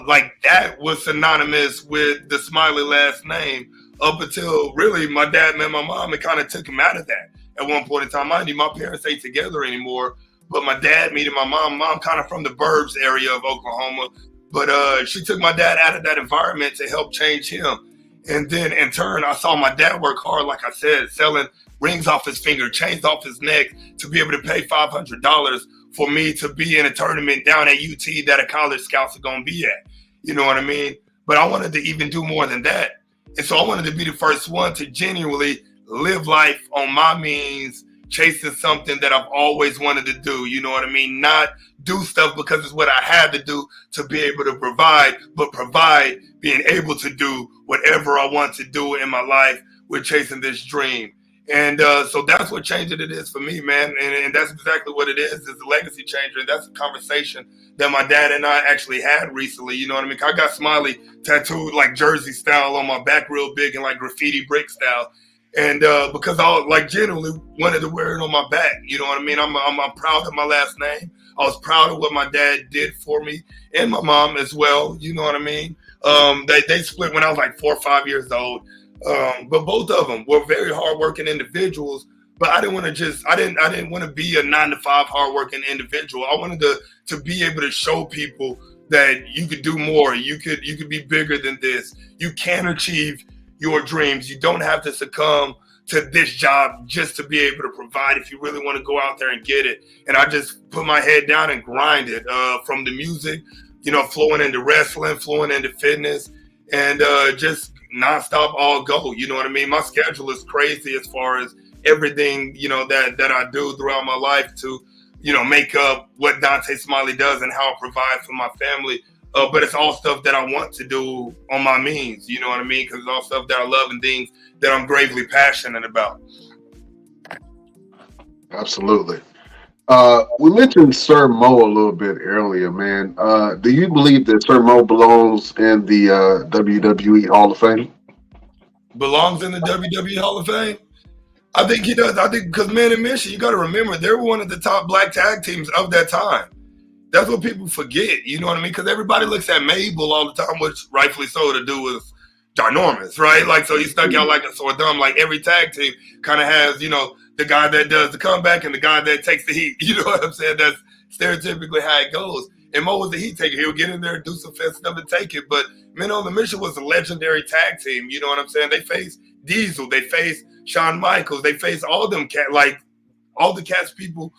Like that was synonymous with the Smiley last name up until really my dad met my mom and kind of took him out of that at one point in time. Mind you, my parents ain't together anymore, but my dad meeting my mom kind of from the burbs area of Oklahoma, but she took my dad out of that environment to help change him. And then in turn, I saw my dad work hard, like I said, selling rings off his finger, chains off his neck to be able to pay $500 for me to be in a tournament down at UT that a college scouts are going to be at. You know what I mean? But I wanted to even do more than that. And so I wanted to be the first one to genuinely live life on my means, chasing something that I've always wanted to do. You know what I mean? Not do stuff because it's what I had to do to be able to provide, but provide being able to do whatever I want to do in my life with chasing this dream. And so that's what changing it is for me, man. And that's exactly what it is a legacy changer. And that's a conversation that my dad and I actually had recently. You know what I mean? I got Smiley tattooed like Jersey style on my back real big and like graffiti brick style. And because I like genuinely wanted to wear it on my back. You know what I mean? I'm proud of my last name. I was proud of what my dad did for me and my mom as well. You know what I mean? They split when I was like 4 or 5 years old. But both of them were very hardworking individuals. But I didn't want to be a 9 to 5 hardworking individual. I wanted to be able to show people that you could do more. You could be bigger than this. You can achieve your dreams. You don't have to succumb to this job just to be able to provide if you really want to go out there and get it. And I just put my head down and grinded from the music, flowing into wrestling, flowing into fitness, and just nonstop all go. You know what I mean? My schedule is crazy as far as everything, that I do throughout my life to, make up what Dontae Smiley does and how I provide for my family. But it's all stuff that I want to do on my means. You know what I mean? Because it's all stuff that I love and things that I'm gravely passionate about. Absolutely. We mentioned Sir Mo a little bit earlier, man. Do you believe that Sir Mo belongs in the WWE Hall of Fame? Belongs in the WWE Hall of Fame? I think he does. I think because Man and Mission, you got to remember, they were one of the top black tag teams of that time. That's what people forget, you know what I mean? Because everybody looks at Mabel all the time, which rightfully so, to do with ginormous, right? Like, so he stuck out like a sore thumb. Like every tag team kind of has, the guy that does the comeback and the guy that takes the heat. You know what I'm saying? That's stereotypically how it goes. And Mo was the heat taker. He would get in there and do some fast stuff and take it. But Men on the Mission was a legendary tag team. You know what I'm saying? They faced Diesel. They faced Shawn Michaels. They faced all them all the cats people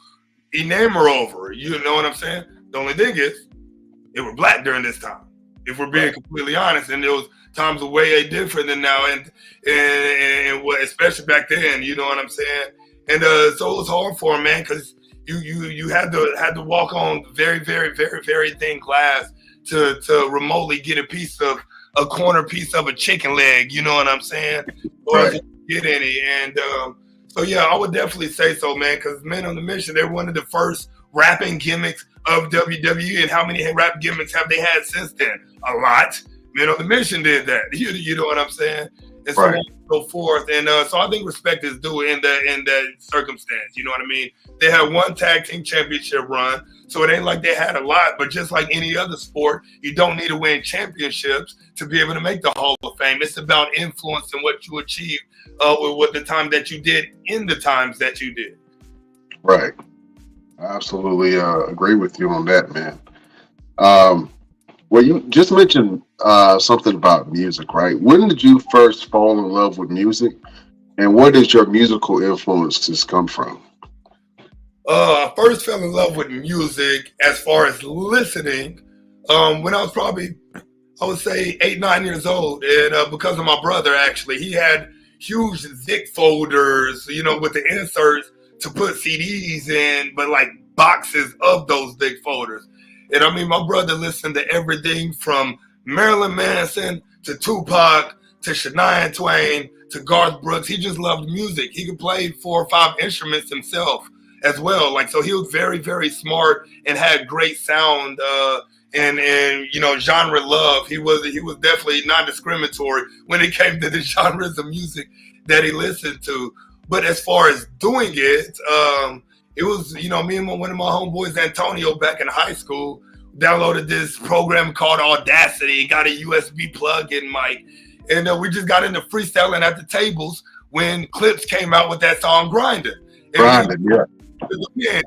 enamor over. You know what I'm saying? The only thing is, they were black during this time. If we're being completely honest, and those times were way different than now, and what, especially back then. You know what I'm saying? And so it was hard for him, man, because you had to walk on very, very, very, very thin glass to remotely get a corner piece of a chicken leg. You know what I'm saying? Or to get any. And so yeah, I would definitely say so, man, because Men on the Mission, they're one of the first rapping gimmicks of WWE. And how many rap gimmicks have they had since then? A lot. Men on the Mission did that. You know what I'm saying? and so on Right. and so forth. And so I think respect is due in that circumstance. You know what I mean? They had one tag team championship run, so it ain't like they had a lot. But just like any other sport, you don't need to win championships to be able to make the Hall of Fame. It's about influence and what you achieved with the time that you did in the times that you did. Right. I absolutely agree with you on that, man. Well, you just mentioned something about music, right? When did you first fall in love with music, and where did your musical influences come from? I first fell in love with music as far as listening when I was probably, I would say, 8, 9 years old. And because of my brother, actually, he had huge zip folders, you know, with the inserts to put CDs in, but like boxes of those zip folders. And I mean, my brother listened to everything from Marilyn Manson to Tupac to Shania Twain to Garth Brooks. He just loved music. He could play 4 or 5 instruments himself as well. Like, so he was very, very smart and had great sound and you know, genre love. He was definitely non-discriminatory when it came to the genres of music that he listened to. But as far as doing it, it was, you know, me and one of my homeboys, Antonio, back in high school, downloaded this program called Audacity, got a USB plug-in mic, and we just got into freestyling at the tables when Clips came out with that song Grinding. Grinding, yeah. Yeah,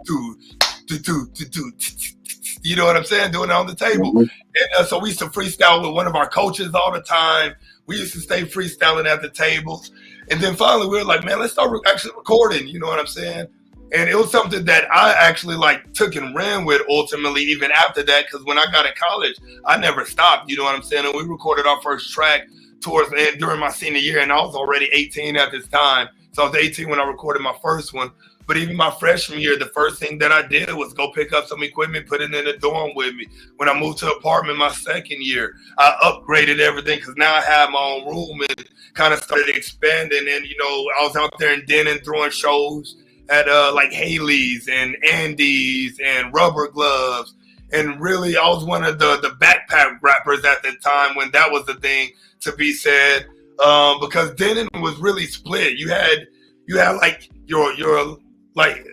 you know what I'm saying? Doing it on the table. Mhm. And so we used to freestyle with one of our coaches all the time. We used to stay freestyling at the tables. And then finally we were like, man, let's start actually recording. You know what I'm saying? And it was something that I actually like took and ran with ultimately even after that, because when I got in college, I never stopped. You know what I'm saying? And we recorded our first track during my senior year, and I was already 18 at this time. So I was 18 when I recorded my first one. But even my freshman year, the first thing that I did was go pick up some equipment, put it in the dorm with me. When I moved to an apartment my second year, I upgraded everything because now I have my own room and kind of started expanding. And, you know, I was out there in Denton throwing shows at like Haley's and Andy's and Rubber Gloves. And really, I was one of the backpack rappers at the time when that was the thing to be said, because Denton was really split. You had like your like,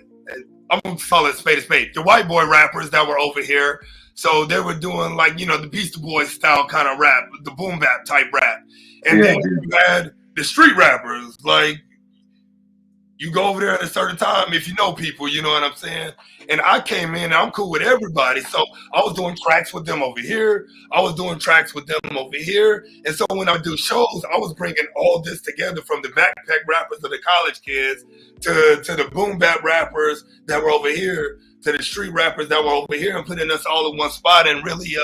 I'm gonna call it spade a spade. The white boy rappers that were over here, so they were doing like, you know, the Beastie Boys style kind of rap, the boom bap type rap, and then you had the street rappers. Like, you go over there at a certain time if you know people, you know what I'm saying? And I came in, and I'm cool with everybody. So I was doing tracks with them over here. I was doing tracks with them over here. And so when I do shows, I was bringing all this together, from the backpack rappers to the college kids to the boom bap rappers that were over here to the street rappers that were over here, and putting us all in one spot and really,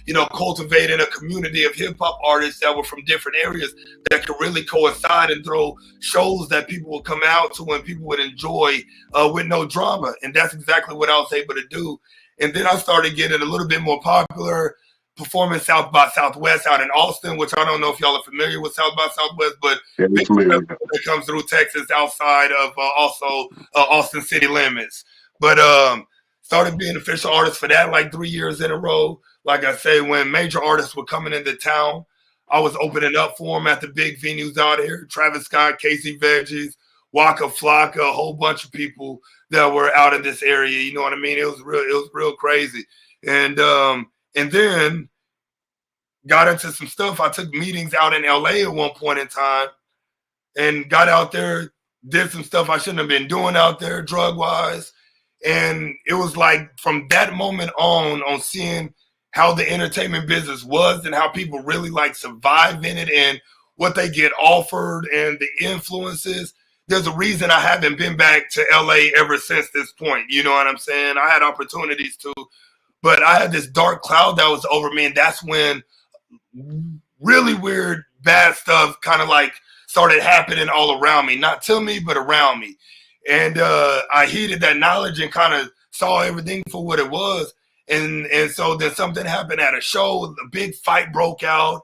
you know, cultivating a community of hip hop artists that were from different areas that could really coincide and throw shows that people would come out to and people would enjoy with no drama. And that's exactly what I was able to do. And then I started getting a little bit more popular, performing South by Southwest out in Austin, which I don't know if y'all are familiar with South by Southwest, but it comes through Texas outside of also Austin city limits. But started being official artist for that like 3 years in a row. Like I say, when major artists were coming into town, I was opening up for them at the big venues out here. Travis Scott, Casey Veggies, Waka Flocka, a whole bunch of people that were out in this area. You know what I mean? It was real crazy. And then got into some stuff. I took meetings out in LA at one point in time and got out there, did some stuff I shouldn't have been doing out there drug-wise. And it was like from that moment on seeing how the entertainment business was and how people really like survive in it and what they get offered and the influences. There's a reason I haven't been back to LA ever since this point. You know what I'm saying? I had opportunities to, but I had this dark cloud that was over me. And that's when really weird, bad stuff kind of like started happening all around me, not to me, but around me. And I heeded that knowledge and kind of saw everything for what it was. And so then something happened at a show. A big fight broke out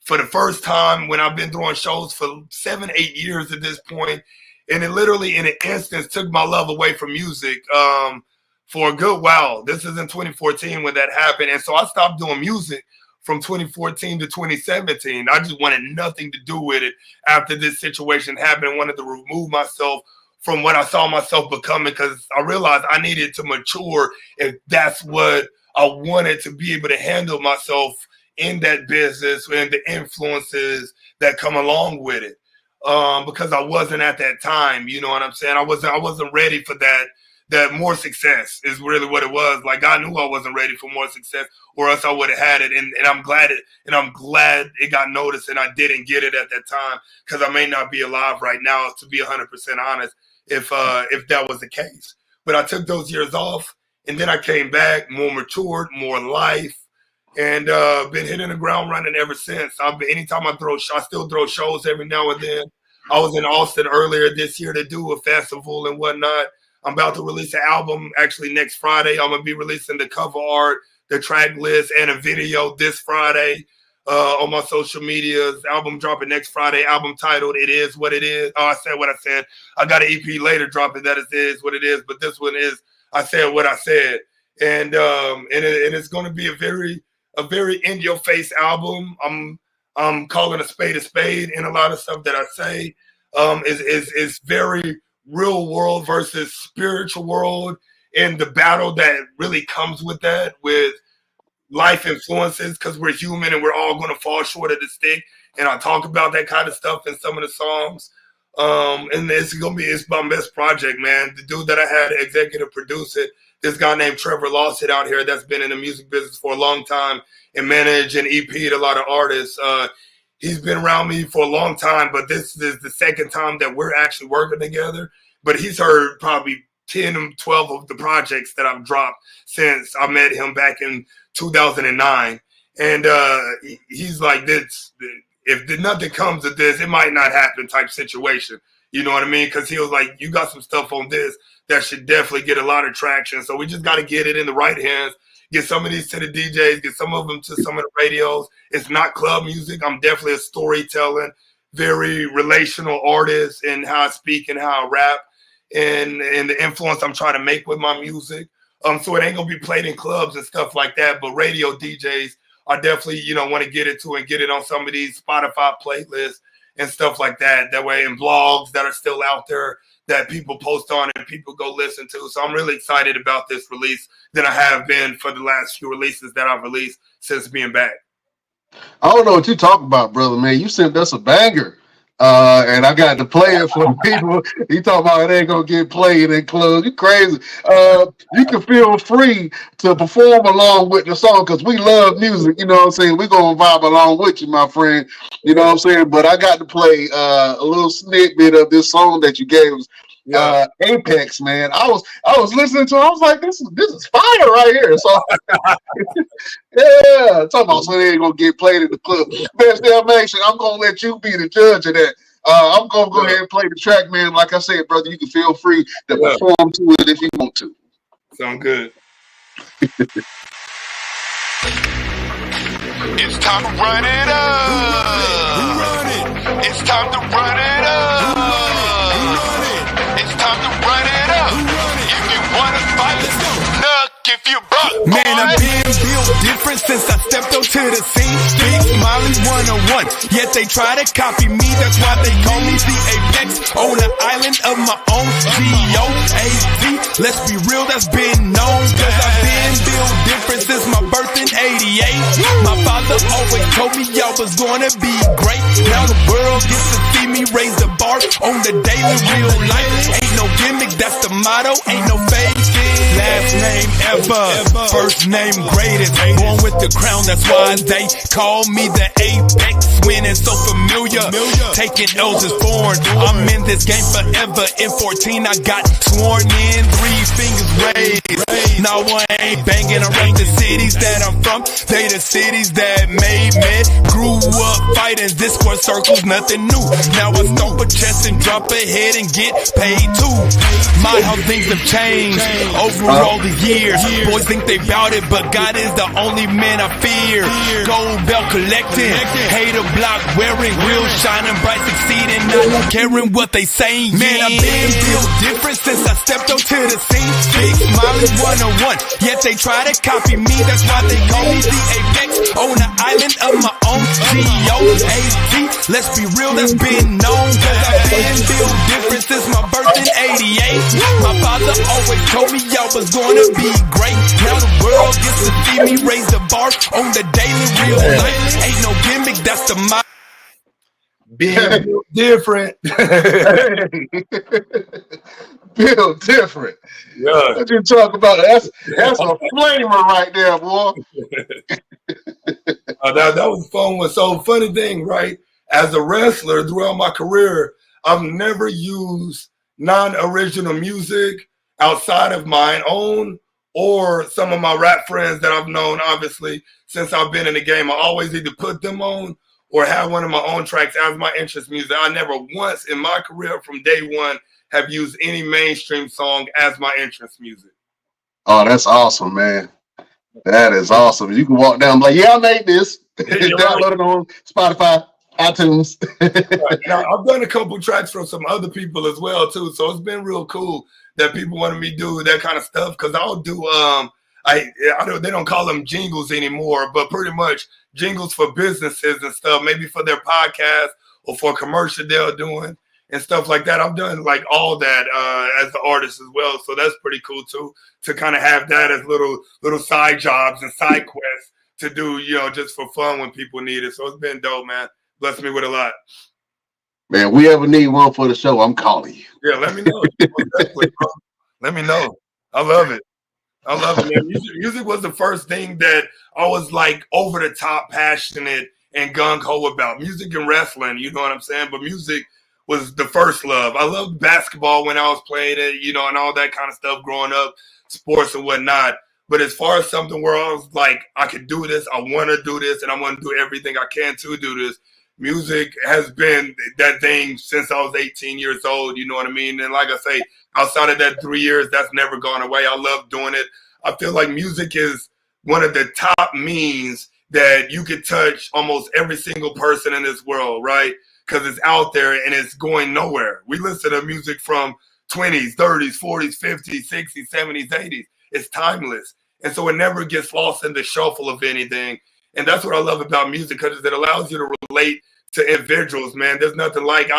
for the first time when I've been throwing shows for 7, 8 years at this point. And it literally in an instance took my love away from music for a good while. This is in 2014 when that happened. And so I stopped doing music. from 2014 to 2017. I just wanted nothing to do with it after this situation happened. I wanted to remove myself from what I saw myself becoming, because I realized I needed to mature if that's what I wanted to be able to handle myself in that business and the influences that come along with it. Because I wasn't at that time, you know what I'm saying? I wasn't ready for that more success is really what it was. Like, I knew I wasn't ready for more success, or else I would have had it. And I'm glad it got noticed, and I didn't get it at that time, because I may not be alive right now, to be 100% honest, if that was the case. But I took those years off, and then I came back more matured, more life, and been hitting the ground running ever since. Anytime I still throw shows every now and then. I was in Austin earlier this year to do a festival and whatnot. I'm about to release an album actually next Friday. I'm going to be releasing the cover art, the track list, and a video this Friday on my social medias. Album dropping next Friday. Album titled "It Is What It Is." Oh, I said what I said. I got an EP later dropping that is what it is. But this one is I said what I said, and it's going to be a very in your face album. I'm calling a spade, and a lot of stuff that I say is very real world versus spiritual world, and the battle that really comes with that, with life influences, because we're human and we're all going to fall short of the stick. And I talk about that kind of stuff in some of the songs. And it's my best project, man. The dude that I had executive produce it, this guy named Trevor Lawson out here that's been in the music business for a long time and managed and EP'd a lot of artists. He's been around me for a long time, but this is the second time that we're actually working together. But he's heard probably 10 or 12 of the projects that I've dropped since I met him back in 2009. And he's like, this, if nothing comes of this, it might not happen type situation. You know what I mean? Because he was like, you got some stuff on this that should definitely get a lot of traction. So we just got to get it in the right hands, get some of these to the DJs, get some of them to some of the radios. It's not club music. I'm definitely a storytelling, very relational artist in how I speak and how I rap, and the influence I'm trying to make with my music. So it ain't going to be played in clubs and stuff like that, but radio DJs are definitely, want to get it to and get it on some of these Spotify playlists and stuff like that. That way, in blogs that are still out there that people post on and people go listen to. So I'm really excited about this release than I have been for the last few releases that I've released since being back. I don't know what you talking about, brother, man. You sent us a banger. And I got to play it for the people. You talking about it ain't gonna get played in clubs. You crazy. You can feel free to perform along with the song, because we love music, you know what I'm saying? We're gonna vibe along with you, my friend. You know what I'm saying? But I got to play a little snippet of this song that you gave us. Apex, man. I was listening to it. I was like, this is fire right here. So yeah, talking about so they ain't gonna get played in the club. Best Damn Nation, I'm gonna let you be the judge of that. I'm gonna go ahead and play the track, man. Like I said, brother, you can feel free to perform to it if you want to. Sound good. It's time to run it up. It's time to run it up. It's time to run it up. If you wanna fight, look, if you buck, man, I've been built different since I stepped onto the scene. Big Smiley 101, yet they try to copy me. That's why they call me the Apex on an island of my own. G-O-A-Z, let's be real, that's been known. Cause I've been built different since my birth in 88. My father always told me I was gonna be great. Now the world gets to see me raise the bar on the daily, real life. Ain't no gimmick, that's the motto, ain't no fake. Last name ever, first name greatest. Born with the crown, that's why they call me the Apex. Winning so familiar, taking L's is foreign. I'm in this game forever. In 14 I got sworn in, 3 fingers raised. Now I ain't banging around the cities that I'm from. They the cities that made me. Grew up fighting Discord circles, nothing new. Now I stomp a chest and drop a head and get paid too. My how things have changed over all the years. Boys think they bout it, but God is the only man I fear. Gold belt collecting, hater block wearing, real shining bright, succeeding, not caring what they saying. Man, I've been built different since I stepped onto the scene. Big Smiley 101. Yet they try to copy me, that's why they call me the Apex. On the island of my own, G-O-A-T. Let's be real, that's been known, cause I've been built different since my birth in 88. My father always told me I was gonna be great. Now the world gets to see me raise the bar on the daily real life. Ain't no gimmick, that's the mind. Being built different. Built different. Yeah. What you talk about? That's a flamer right there, boy. That was fun. So funny thing, right? As a wrestler throughout my career, I've never used non-original music outside of my own or some of my rap friends that I've known, obviously, since I've been in the game. I always either put them on or have one of my own tracks as my interest music. I never once in my career from day one have used any mainstream song as my interest music. Oh, that's awesome, man. That is awesome. You can walk down and be like, yeah, I made this. Download it on Spotify, iTunes. Right. Now, I've done a couple tracks from some other people as well, too. So it's been real cool that people wanted me to do that kind of stuff. Because I'll do, they don't call them jingles anymore, but pretty much jingles for businesses and stuff, maybe for their podcast or for a commercial they're doing and stuff like that. I've done like all that as the artist as well. So that's pretty cool too, to kind of have that as little side jobs and side quests to do, just for fun when people need it. So it's been dope, man. Blessed me with a lot. Man, we ever need one for the show, I'm calling you. Yeah, let me know. Definitely, bro. Let me know. I love it. I love it, man. Music was the first thing that I was like over the top passionate and gung-ho about. Music and wrestling, you know what I'm saying? But music was the first love. I loved basketball when I was playing it, and all that kind of stuff growing up, sports and whatnot. But as far as something where I was like, I could do this, I want to do this, and I want to do everything I can to do this, music has been that thing since I was 18 years old, you know what I mean? And like I say, outside of that 3 years, that's never gone away. I love doing it. I feel like music is one of the top means that you could touch almost every single person in this world, right? Because it's out there and it's going nowhere. We listen to music from 20s, 30s, 40s, 50s, 60s, 70s, 80s. It's timeless. And so it never gets lost in the shuffle of anything. And that's what I love about music, because it allows you to relate to individuals, man. There's nothing like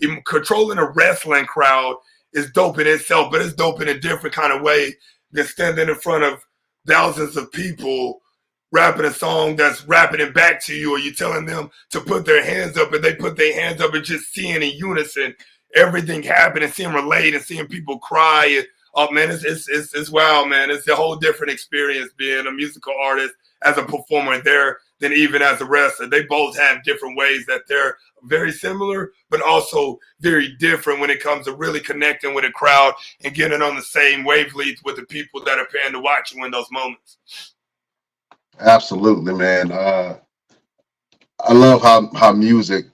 even controlling a wrestling crowd is dope in itself, but it's dope in a different kind of way than standing in front of thousands of people rapping a song that's rapping it back to you, or you telling them to put their hands up and they put their hands up, and just seeing in unison everything happen and seeing relate and seeing people cry. And, oh man, it's wild, man. It's a whole different experience being a musical artist as a performer there than even as a wrestler. They both have different ways that they're very similar, but also very different when it comes to really connecting with a crowd and getting on the same wavelength with the people that are paying to watch you in those moments. Absolutely, man. I love how music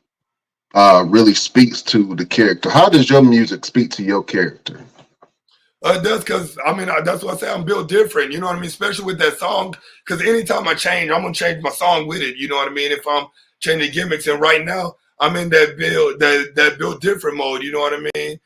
really speaks to the character. How does your music speak to your character? It does, because, that's why I say I'm built different, you know what I mean? Especially with that song, because anytime I change, I'm going to change my song with it, you know what I mean? If I'm changing gimmicks, and right now, I'm in that build different mode, you know what I mean?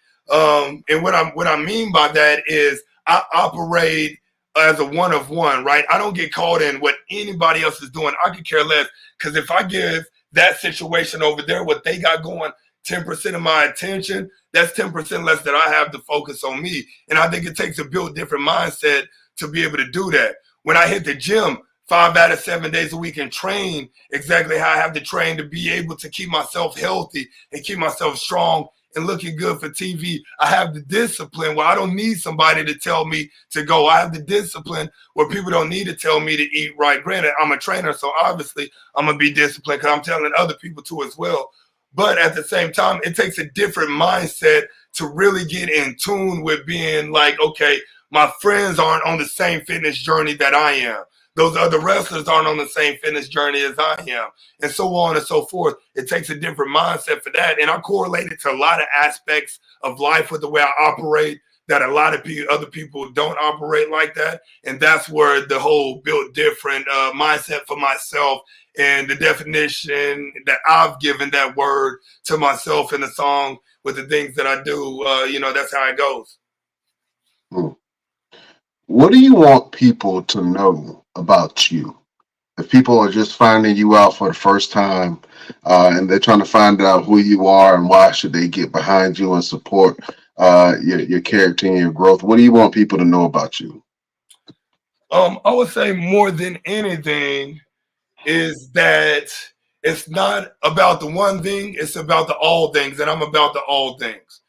And what I mean by that is I operate as a one of one, right? I don't get caught in what anybody else is doing. I could care less, because if I give that situation over there what they got going 10% of my attention, that's 10% less that I have to focus on me. And I think it takes a build different mindset to be able to do that. When I hit the gym 5 out of 7 days a week and train exactly how I have to train to be able to keep myself healthy and keep myself strong and looking good for TV, I have the discipline where I don't need somebody to tell me to go. I have the discipline where people don't need to tell me to eat right. Granted, I'm a trainer, so obviously I'm going to be disciplined because I'm telling other people to as well. But at the same time, it takes a different mindset to really get in tune with being like, okay, my friends aren't on the same fitness journey that I am. Those other wrestlers aren't on the same fitness journey as I am, and so on and so forth. It takes a different mindset for that. And I correlate it to a lot of aspects of life with the way I operate, that a lot of other people don't operate like that. And that's where the whole built different mindset for myself and the definition that I've given that word to myself in the song with the things that I do, that's how it goes. What do you want people to know about you? If people are just finding you out for the first time, and they're trying to find out who you are and why should they get behind you and support your character and your growth, what do you want people to know about you? I would say more than anything is that it's not about the one thing, it's about the all things, and I'm about the all things.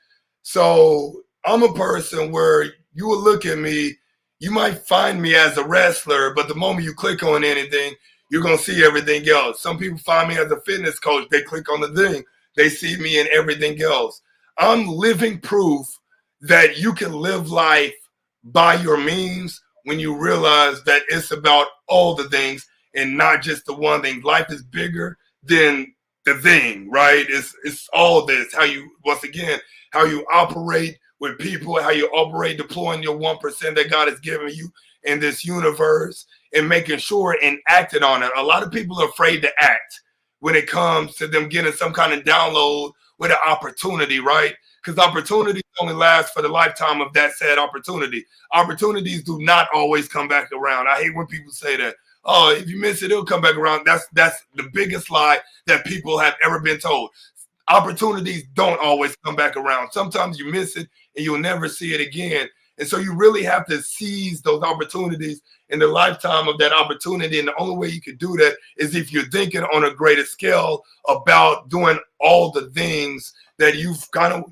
So I'm a person where you will look at me, you might find me as a wrestler, but the moment you click on anything, you're going to see everything else. Some people find me as a fitness coach, they click on the thing, they see me in everything else. I'm living proof that you can live life by your means when you realize that it's about all the things and not just the one thing. Life is bigger than the thing, right? It's all this. How you, once again, how you operate with people, how you operate deploying your 1% that God has given you in this universe and making sure and acting on it. A lot of people are afraid to act when it comes to them getting some kind of download with an opportunity, right? Because opportunities only last for the lifetime of that said opportunity. Opportunities do not always come back around. I hate when people say that. Oh, if you miss it, it'll come back around. That's the biggest lie that people have ever been told. Opportunities don't always come back around. Sometimes you miss it and you'll never see it again. And so you really have to seize those opportunities in the lifetime of that opportunity. And the only way you can do that is if you're thinking on a greater scale about doing all the things that you've kind of,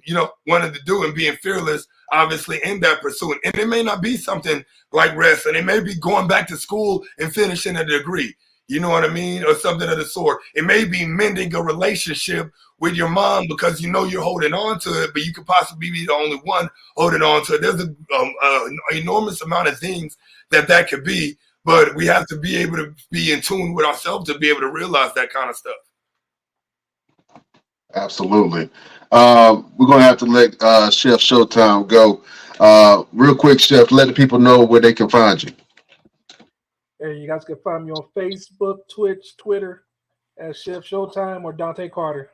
wanted to do and being fearless, obviously, in that pursuit. And it may not be something like wrestling. It may be going back to school and finishing a degree. You know what I mean? Or something of the sort. It may be mending a relationship with your mom because you're holding on to it, but you could possibly be the only one holding on to it. There's an enormous amount of things that could be, but we have to be able to be in tune with ourselves to be able to realize that kind of stuff. Absolutely. We're going to have to let Chef Showtime go. Real quick, Chef, let the people know where they can find you. And you guys can find me on Facebook, Twitch, Twitter as Chef Showtime or Dontae Carter.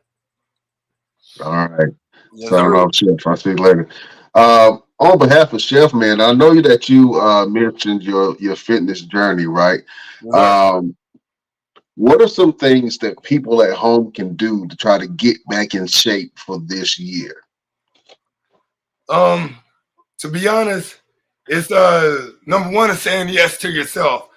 All right. Yes, Signing sir. off, Chef. I'll see you later. On behalf of Chef, man, I know that you mentioned your fitness journey, right? Yes, What are some things that people at home can do to try to get back in shape for this year? To be honest, it's number one is saying yes to yourself.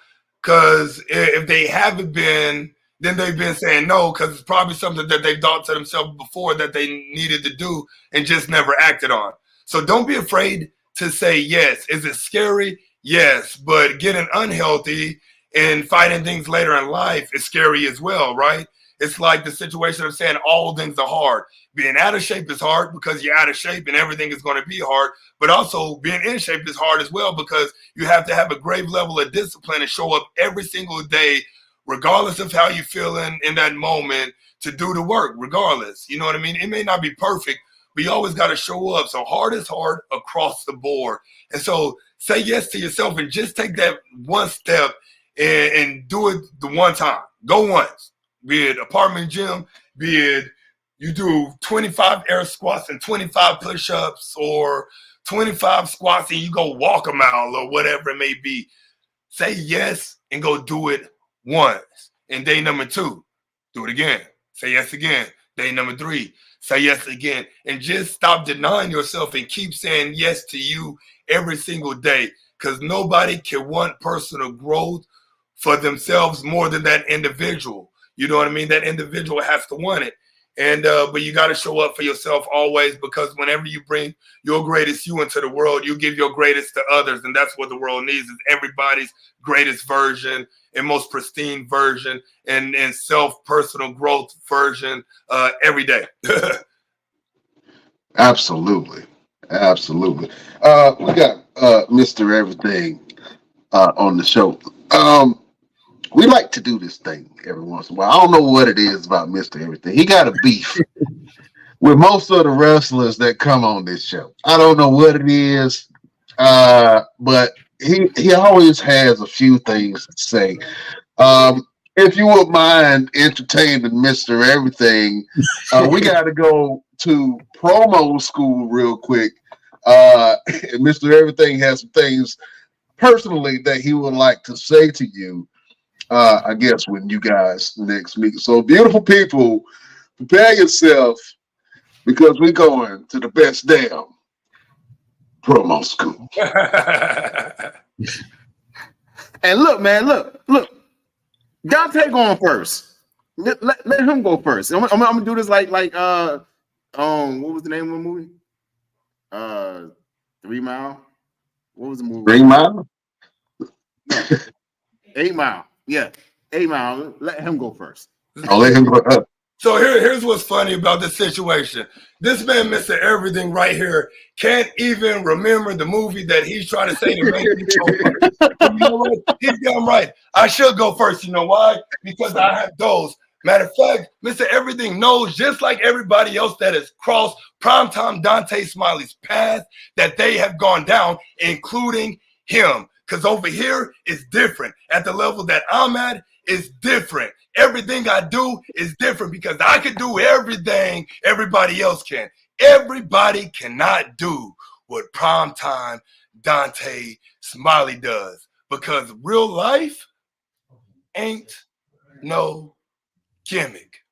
Because if they haven't been, then they've been saying no, because it's probably something that they've thought to themselves before that they needed to do and just never acted on. So don't be afraid to say yes. Is it scary? Yes. But getting unhealthy and fighting things later in life is scary as well, right? It's like the situation of saying all things are hard. Being out of shape is hard because you're out of shape and everything is going to be hard. But also being in shape is hard as well because you have to have a great level of discipline and show up every single day, regardless of how you're feeling in that moment, to do the work, regardless. You know what I mean? It may not be perfect, but you always got to show up. So hard is hard across the board. And so say yes to yourself and just take that one step and do it the one time. Go once. Be it apartment gym, be it you do 25 air squats and 25 push-ups or 25 squats and you go walk a mile or whatever it may be. Say yes and go do it once. And day number 2, do it again. Say yes again. Day number 3, say yes again. And just stop denying yourself and keep saying yes to you every single day because nobody can want personal growth for themselves more than that individual. You know what I mean? That individual has to want it. And but you got to show up for yourself always because whenever you bring your greatest you into the world, you give your greatest to others. And that's what the world needs is everybody's greatest version and most pristine version and self-personal growth version every day. Absolutely. Absolutely. We got Mr. Everything on the show. We like to do this thing every once in a while. I don't know what it is about Mr. Everything. He got a beef with most of the wrestlers that come on this show. I don't know what it is, but he always has a few things to say. If you would mind entertaining Mr. Everything, we got to go to promo school real quick. And Mr. Everything has some things personally that he would like to say to you, I guess, when you guys next meet. So, beautiful people, prepare yourself because we're going to the best damn promo school. And look, man, look. Dontae going first. Let him go first. I'm gonna do this like what was the name of the movie? 3 Mile. What was the movie? 3 Mile? No. 8 Mile. Yeah. 8 Mile. Let him go first. I'll let him go up. So here's what's funny about this situation. This man, Mr. Everything right here, can't even remember the movie that he's trying to say to make me go first. You know what? He's damn right. I should go first. You know why? Because I have those. Matter of fact, Mr. Everything knows, just like everybody else that has crossed primetime Dontae Smiley's path, that they have gone down, including him. Because over here is different. At the level that I'm at, is different. Everything I do is different because I can do everything everybody else can. Everybody cannot do what primetime Dontae Smiley does because real life ain't no gimmick.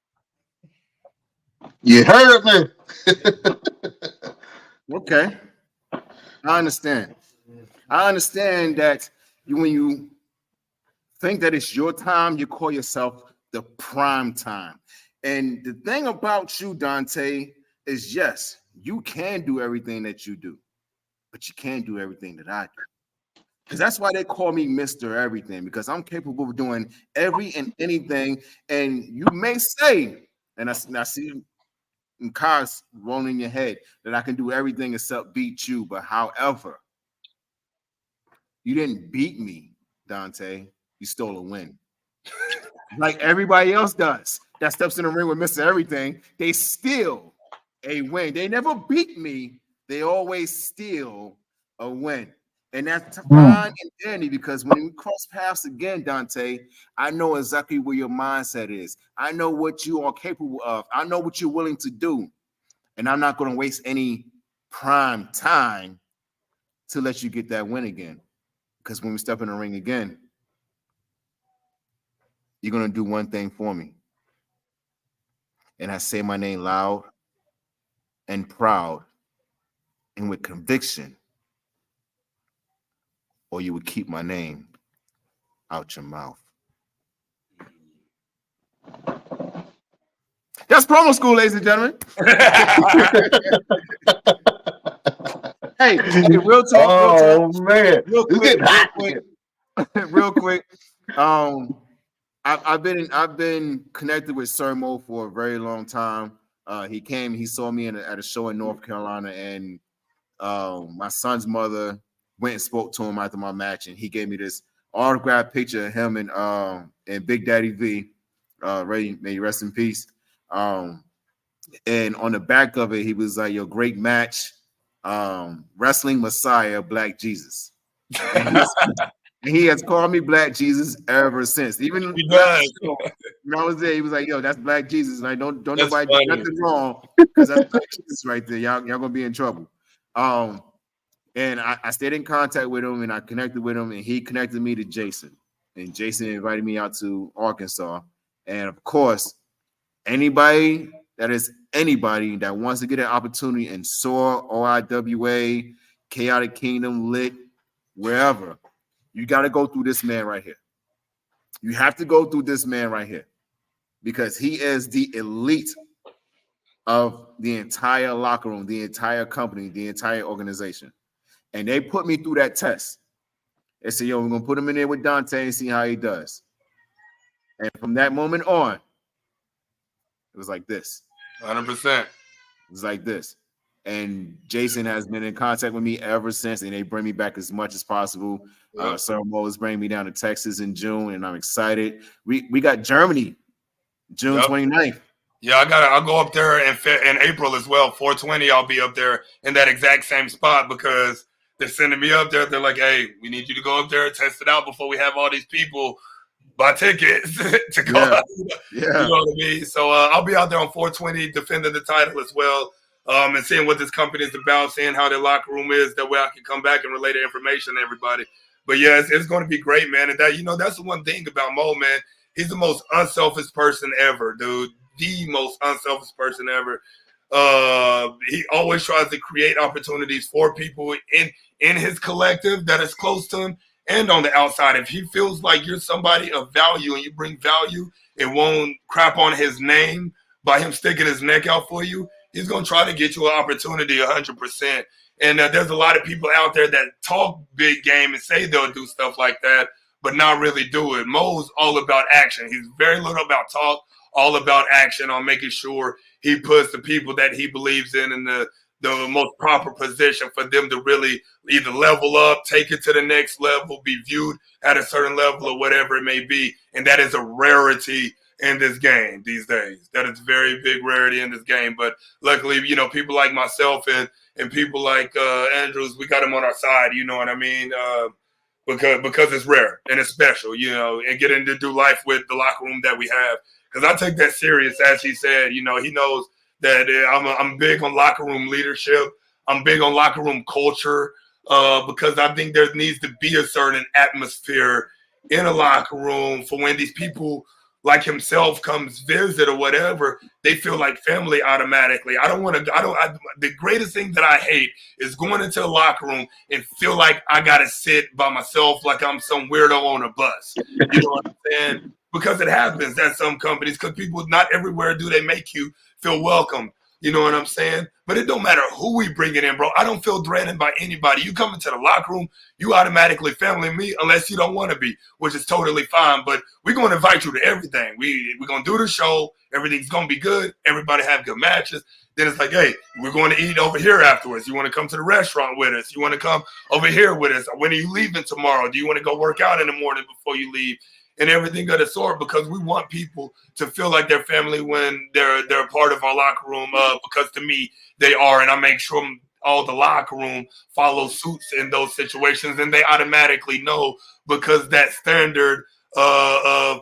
You heard me. Okay. I understand. I understand that when you think that it's your time, you call yourself the prime time. And the thing about you, Dontae, is yes, you can do everything that you do, but you can't do everything that I do. Because that's why they call me Mr. Everything, because I'm capable of doing every and anything. And you may say, and I see in cars rolling in your head, that I can do everything except beat you. But however, you didn't beat me, Dontae. You stole a win. Like everybody else does that steps in the ring with Mr. Everything, they steal a win. They never beat me. They always steal a win. And that's fine and dandy because when we cross paths again, Dontae, I know exactly where your mindset is. I know what you are capable of. I know what you're willing to do. And I'm not going to waste any prime time to let you get that win again. Because when we step in the ring again, you're going to do one thing for me. And I say my name loud and proud and with conviction, or you would keep my name out your mouth. That's promo school, ladies and gentlemen. hey, real talk. Man. Real It's getting hot. Real quick. I've been connected with Sir Mo for a very long time. He saw me at a show in North Carolina, and my son's mother went and spoke to him after my match, and he gave me this autographed picture of him and Big Daddy V. Ray, may you rest in peace. And on the back of it, he was like, "Your great match, wrestling Messiah, Black Jesus." And he has called me Black Jesus ever since. Even He does. when I was there, he was like, "Yo, that's Black Jesus." And I don't That's nobody funny. do nothing wrong because that's Black Jesus right there. Y'all gonna be in trouble. And I stayed in contact with him and I connected with him, and he connected me to Jason. And Jason invited me out to Arkansas. And of course, anybody that wants to get an opportunity in SOAR, OIWA, Chaotic Kingdom, Lit, wherever, you got to go through this man right here. You have to go through this man right here because he is the elite of the entire locker room, the entire company, the entire organization. And they put me through that test. They said, "Yo, we're going to put him in there with Dontae and see how he does." And from that moment on, it was like this. 100%. It was like this. And Jason has been in contact with me ever since, and they bring me back as much as possible. Sir Mo is bringing me down to Texas in June, and I'm excited. We got Germany, June 29th. Yeah, I'll go up there in April as well. 420, I'll be up there in that exact same spot because they're sending me up there. They're like, "Hey, we need you to go up there and test it out before we have all these people buy tickets to go out." You know what I mean? So I'll be out there on 420 defending the title as well, and seeing what this company is about, seeing how their locker room is. That way I can come back and relay the information to everybody. But yeah, it's going to be great, man. And that, that's the one thing about Mo, man. He's the most unselfish person ever, dude. The most unselfish person ever. He always tries to create opportunities for people in his collective that is close to him and on the outside. If he feels like you're somebody of value and you bring value, it won't crap on his name by him sticking his neck out for you. He's going to try to get you an opportunity 100%. And there's a lot of people out there that talk big game and say they'll do stuff like that, but not really do it. Mo's all about action. He's very little about talk, all about action on making sure he puts the people that he believes in the most proper position for them to really either level up, take it to the next level, be viewed at a certain level or whatever it may be. And that is a rarity in this game these days. That is a very big rarity in this game. But luckily, people like myself and people like Andrews, we got him on our side, you know what I mean? Because it's rare and it's special, and getting to do life with the locker room that we have. Because I take that serious, as he said. He knows that I'm big on locker room leadership. I'm big on locker room culture because I think there needs to be a certain atmosphere in a locker room for when these people like himself comes visit or whatever, they feel like family automatically. The greatest thing that I hate is going into a locker room and feel like I got to sit by myself like I'm some weirdo on a bus. You know what I'm saying? Because it happens at some companies, because people, not everywhere do they make you feel welcome. You know what I'm saying? But it don't matter who we bring it in, bro. I don't feel threatened by anybody. You come into the locker room, you automatically family me unless you don't want to be, which is totally fine. But we're going to invite you to everything. We're going to do the show. Everything's going to be good. Everybody have good matches. Then it's like, hey, we're going to eat over here afterwards. You want to come to the restaurant with us? You want to come over here with us? When are you leaving tomorrow? Do you want to go work out in the morning before you leave? And everything of the sort, because we want people to feel like they're family when they're a part of our locker room, because to me, they are. And I make sure all the locker room follow suits in those situations, and they automatically know, because that standard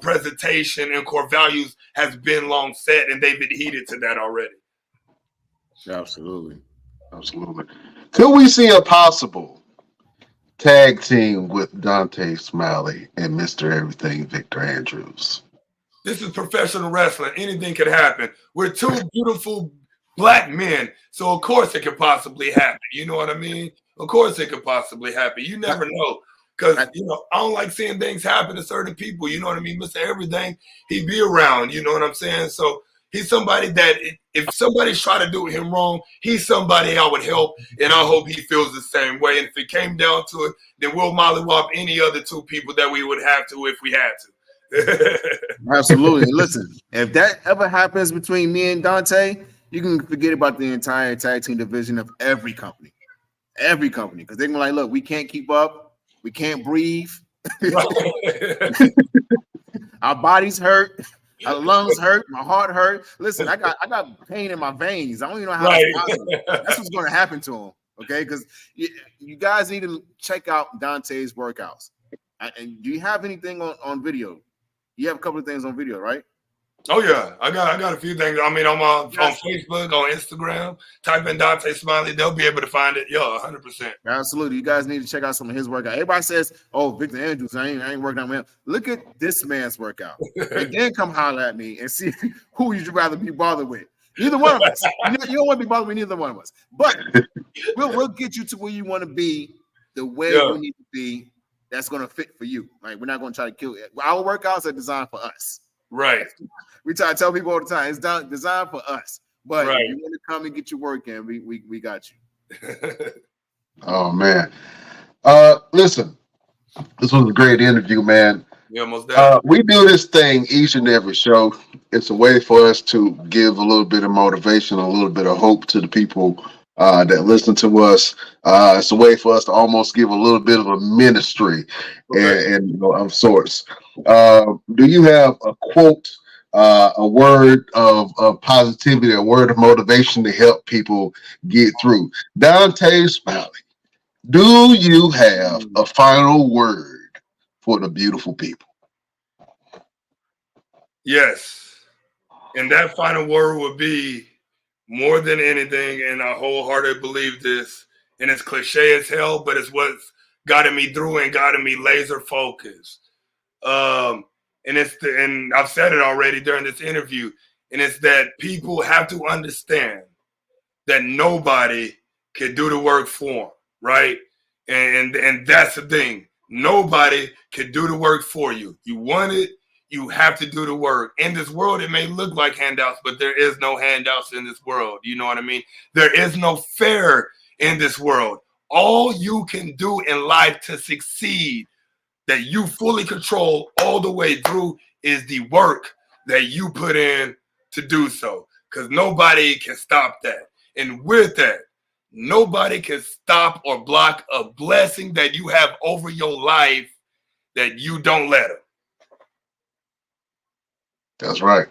presentation and core values has been long set, and they've adhered to that already. Absolutely. Could we see a possible tag team with Dontae Smiley and Mr. Everything Victor Andrews? This is professional wrestling. Anything could happen. We're two beautiful black men, so of course it could possibly happen. You know what I mean? Of course it could possibly happen. You never know, because I don't like seeing things happen to certain people. You know what I mean? Mr. Everything, he be around. You know what I'm saying? So he's somebody that if somebody's trying to do him wrong, he's somebody I would help, and I hope he feels the same way. And if it came down to it, then we'll mollywop any other two people that we would have to if we had to. Absolutely. Listen, if that ever happens between me and Dontae, you can forget about the entire tag team division of every company, because they're gonna be like, look, we can't keep up, we can't breathe, our bodies hurt. My lungs hurt, my heart hurt. Listen, I got pain in my veins. I don't even know how that's possible. That's what's going to happen to him, okay? Because you guys need to check out Dontae's workouts. And do you have anything on video? You have a couple of things on video, right? Oh yeah, I got a few things. I mean, on Facebook, on Instagram, type in Dontae Smiley, they'll be able to find it. 100%. Absolutely, you guys need to check out some of his workout. Everybody says, "Oh, Victor Andrews, I ain't working out with him." Look at this man's workout, and then come holler at me and see who you'd rather be bothered with. Neither one of us. You don't want to be bothered with neither one of us. But we'll get you to where you want to be, the way you need to be. That's going to fit for you. Like, we're not going to try to kill it. Our workouts are designed for us. Right. We try to tell people all the time, it's designed for us. But if you want to come and get your work in, we got you. Oh man. Listen, this was a great interview, man. Yeah, most definitely. We do this thing each and every show. It's a way for us to give a little bit of motivation, a little bit of hope to the people that listen to us. It's a way for us to almost give a little bit of a ministry and of sorts. Do you have a quote, a word of positivity, a word of motivation to help people get through? Dontae Smiley, do you have a final word for the beautiful people? Yes. And that final word would be, more than anything, and I wholeheartedly believe this, and it's cliche as hell, but it's what's gotten me through and gotten me laser focused. And I've said it already during this interview, and it's that people have to understand that nobody can do the work for them, right? And that's the thing. Nobody can do the work for you. You want it, you have to do the work. In this world, it may look like handouts, but there is no handouts in this world. You know what I mean? There is no fair in this world. All you can do in life to succeed, that you fully control all the way through, is the work that you put in to do so. Because nobody can stop that. And with that, nobody can stop or block a blessing that you have over your life that you don't let them. That's right.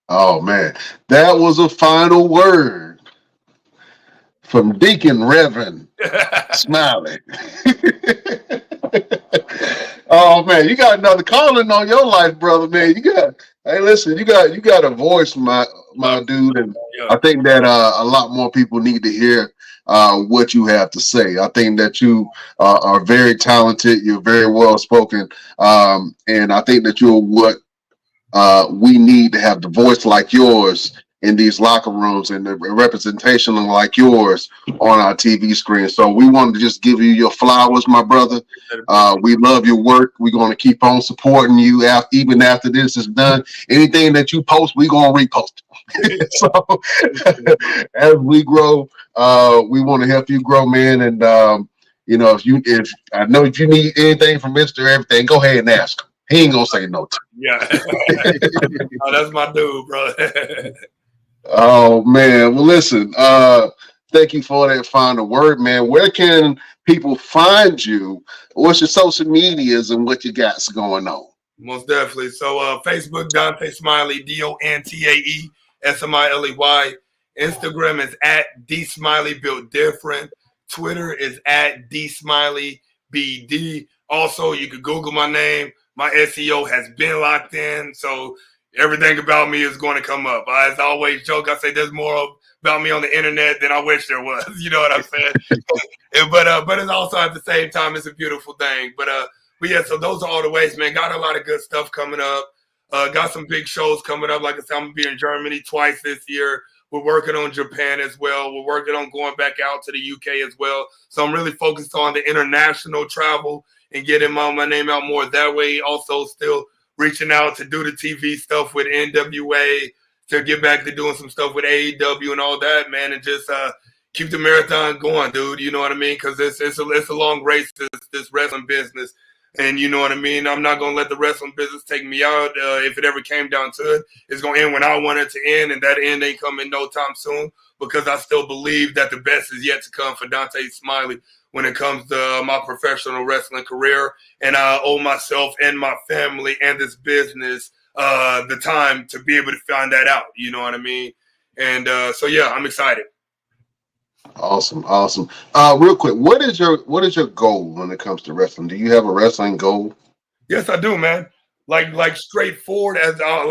Oh man, that was a final word from Deacon Reverend Smiley. Oh man, you got another calling on your life, brother. Man, hey, listen, you got a voice, my dude, and I think that a lot more people need to hear what you have to say. I think that you are very talented. You're very well spoken, and I think that you're what we need to have the voice like yours in these locker rooms and the representation like yours on our TV screen. So we wanted to just give you your flowers, my brother. We love your work. We're going to keep on supporting you even after this is done. Anything that you post, we're going to repost. So as we grow, we want to help you grow, man. And if I know if you need anything from Mr. Everything, go ahead and ask him. He ain't gonna say no to you. Yeah. Oh, that's my dude, bro. Oh man. Well, listen, thank you for that final word, man. Where can people find you? What's your social medias and what you got going on? Most definitely. So Facebook, Dontae Smiley, DontaeSmiley. Instagram is at DSmiley Built Different. Twitter is at DSmileyBD. Also, you could Google my name. My SEO has been locked in, so everything about me is going to come up. As I always joke, I say there's more about me on the internet than I wish there was. You know what I'm saying? But it's also at the same time, it's a beautiful thing. But yeah, so those are all the ways, man. Got a lot of good stuff coming up. Got some big shows coming up. Like I said, I'm going to be in Germany twice this year. We're working on Japan as well. We're working on going back out to the UK as well. So I'm really focused on the international travel and getting my name out more that way. Also still reaching out to do the TV stuff with NWA, to get back to doing some stuff with AEW and all that, man, and just keep the marathon going, dude. You know what I mean? Because it's a long race, this wrestling business. And you know what I mean? I'm not going to let the wrestling business take me out. If it ever came down to it, it's going to end when I want it to end, and that end ain't coming no time soon, because I still believe that the best is yet to come for Dontae Smiley when it comes to my professional wrestling career. And I owe myself and my family and this business the time to be able to find that out. You know what I mean? And so, yeah, I'm excited. Awesome. Real quick, what is your goal when it comes to wrestling? Do you have a wrestling goal? Yes, I do, man. Like straightforward as I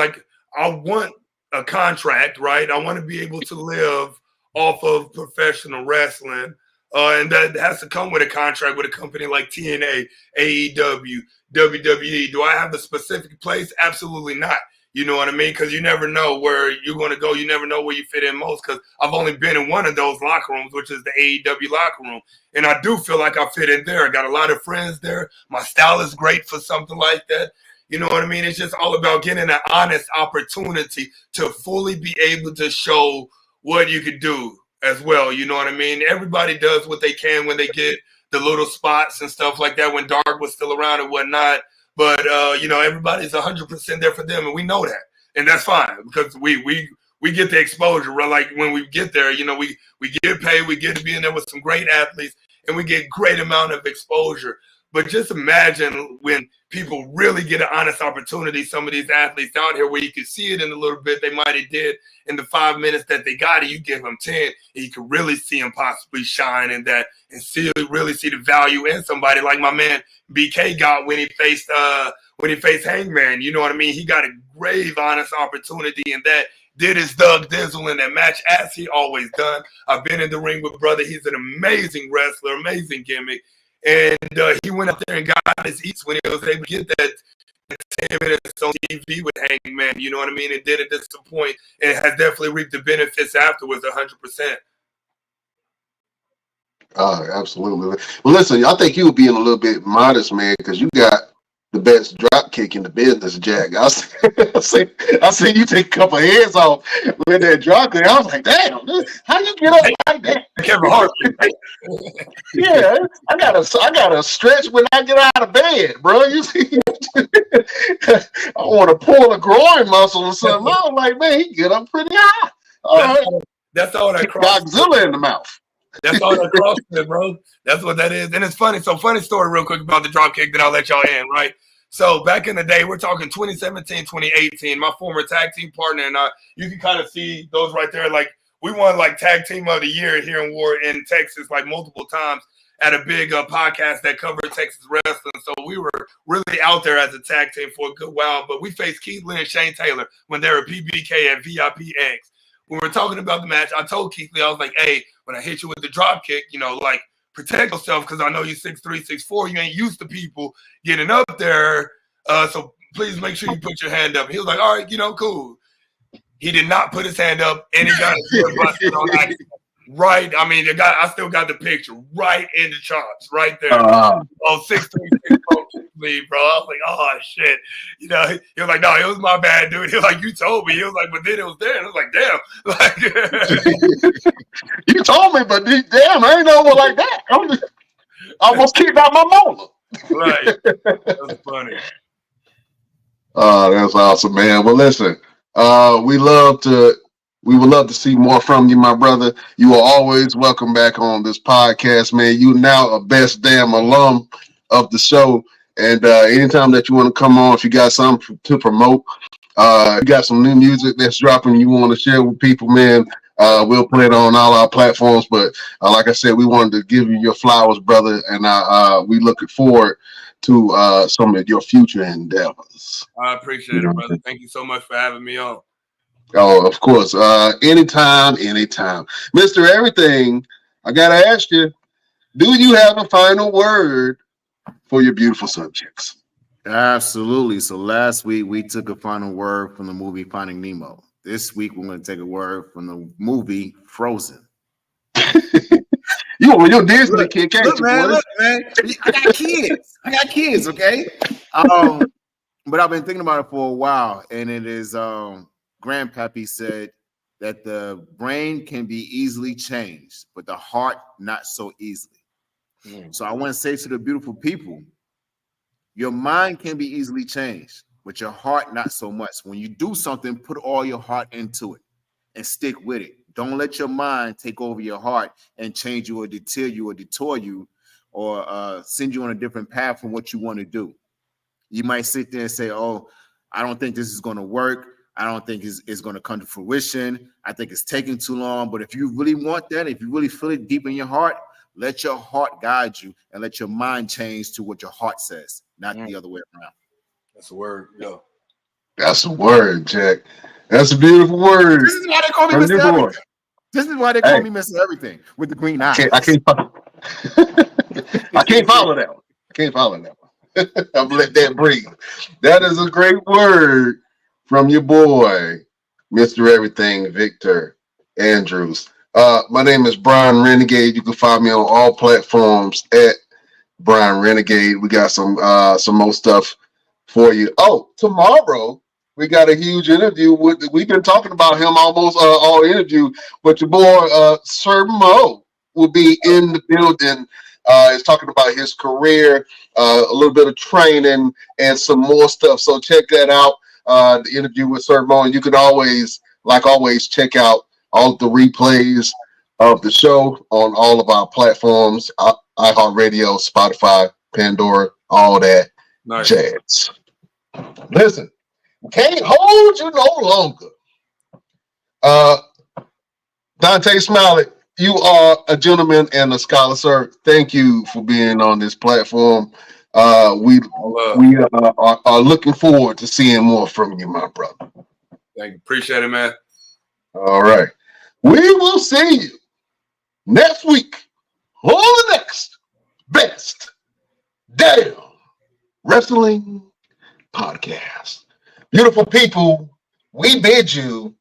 want a contract, right? I want to be able to live off of professional wrestling. And that has to come with a contract with a company like TNA, AEW, WWE. Do I have a specific place? Absolutely not. You know what I mean? Because you never know where you're going to go. You never know where you fit in most, because I've only been in one of those locker rooms, which is the AEW locker room. And I do feel like I fit in there. I got a lot of friends there. My style is great for something like that. You know what I mean? It's just all about getting an honest opportunity to fully be able to show what you could do as well. You know what I mean? Everybody does what they can when they get the little spots and stuff like that, when Dark was still around and whatnot. But, everybody's 100% there for them, and we know that. And that's fine, because we get the exposure. Right? Like when we get there, we get paid, we get to be in there with some great athletes, and we get great amount of exposure. But just imagine when people really get an honest opportunity, some of these athletes out here, where you can see it in a little bit they might have did in the 5 minutes that they got it. You give them 10, and you can really see them possibly shine in that, and really see the value in somebody like my man BK got when he faced Hangman. You know what I mean? He got a grave, honest opportunity in that. Did his Doug Dizzle in that match, as he always done. I've been in the ring with brother. He's an amazing wrestler, amazing gimmick. And he went up there and got his eats when he was able to get that 10 minutes on TV with Hangman, you know what I mean? It didn't disappoint and has definitely reaped the benefits afterwards 100%. Absolutely. Well, listen, I think you were being a little bit modest, man, because you got the best drop kick in the business, Jack. I see you take a couple of heads off with that drop kick. I was like, damn, how you get up like that? Kevin Hart. Yeah, I gotta stretch when I get out of bed, bro. You see, I want to pull a groin muscle or something. I was like, man, he get up pretty high. All right. That's all that cross. Godzilla in the mouth. That's all that CrossFit, bro. That's what that is. And it's funny. So funny story real quick about the drop kick, then I'll let y'all in, right? So back in the day, we're talking 2017, 2018, my former tag team partner and I, you can kind of see those right there. Like we won like tag team of the year here in Texas, like multiple times at a big podcast that covered Texas wrestling. So we were really out there as a tag team for a good while, but we faced Keith Lee and Shane Taylor when they were PBK at VIPX. When we were talking about the match, I told Keith Lee, I was like, hey, when I hit you with the drop kick, you know, like protect yourself because I know you're 6'3", 6'4". You ain't used to people getting up there. So please make sure you put your hand up. And he was like, all right, you know, cool. He did not put his hand up and he got his foot busted on accident. Right. I mean, I still got the picture right in the chops, right there. 6'3", 6'4", bro. I was like, oh shit. You know, he was like, no, it was my bad, dude. He was like, you told me. He was like, but then it was there. And I was like, damn. Like, you told me, but damn, I ain't know it like that. I almost kicked out my molar. Right. That's funny. That's awesome, man. Well, listen, we would love to see more from you, my brother. You are always welcome back on this podcast, man. You now a best damn alum of the show. And anytime that you want to come on, if you got something to promote, you got some new music that's dropping you want to share with people, man, we'll play it on all our platforms. But like I said, we wanted to give you your flowers, brother. And we looking forward to some of your future endeavors. I appreciate it, brother. Thank you so much for having me on. Oh, of course. Anytime. Mr. Everything, I got to ask you, do you have a final word for your beautiful subjects? Absolutely. So last week, we took a final word from the movie Finding Nemo. This week, we're going to take a word from the movie Frozen. You your Disney kid, can't you, man, boy? Look, man. I got kids, okay? But I've been thinking about it for a while, and it is Grandpappy said that the brain can be easily changed, but the heart not so easily. So I want to say to the beautiful people, your mind can be easily changed, but your heart not so much. When you do something, put all your heart into it and stick with it. Don't let your mind take over your heart and change you or deter you or detour you or send you on a different path from what you want to do. You might sit there and say, oh, I don't think this is going to work. I don't think it's going to come to fruition. I think it's taking too long. But if you really want that, if you really feel it deep in your heart, let your heart guide you and let your mind change to what your heart says, not the other way around. That's a word, yo. That's a word, Jack. That's a beautiful word. This is why they call me Mr. Everything. This is why they call me Mr. Everything with the green eyes. I can't follow that one. I can't follow that one. I'm gonna let that breathe. That is a great word from your boy, Mr. Everything, Victor Andrews. My name is Brian Renegade. You can find me on all platforms at Brian Renegade. We got some more stuff for you. Oh, tomorrow we got a huge interview we've been talking about him almost all interview, but your boy Sir Mo will be in the building. He's talking about his career, a little bit of training, and some more stuff. So check that out. The interview with Sir Mo, and you can always check out all the replays of the show on all of our platforms: iHeartRadio, Spotify, Pandora, all that jazz. Listen. Can't hold you no longer. Dontae Smiley, you are a gentleman and a scholar, sir. Thank you for being on this platform. We are looking forward to seeing more from you, my brother. Thank you. Appreciate it, man. All right. We will see you next week on the next Best Damn Wrestling Podcast. Beautiful people, we bid you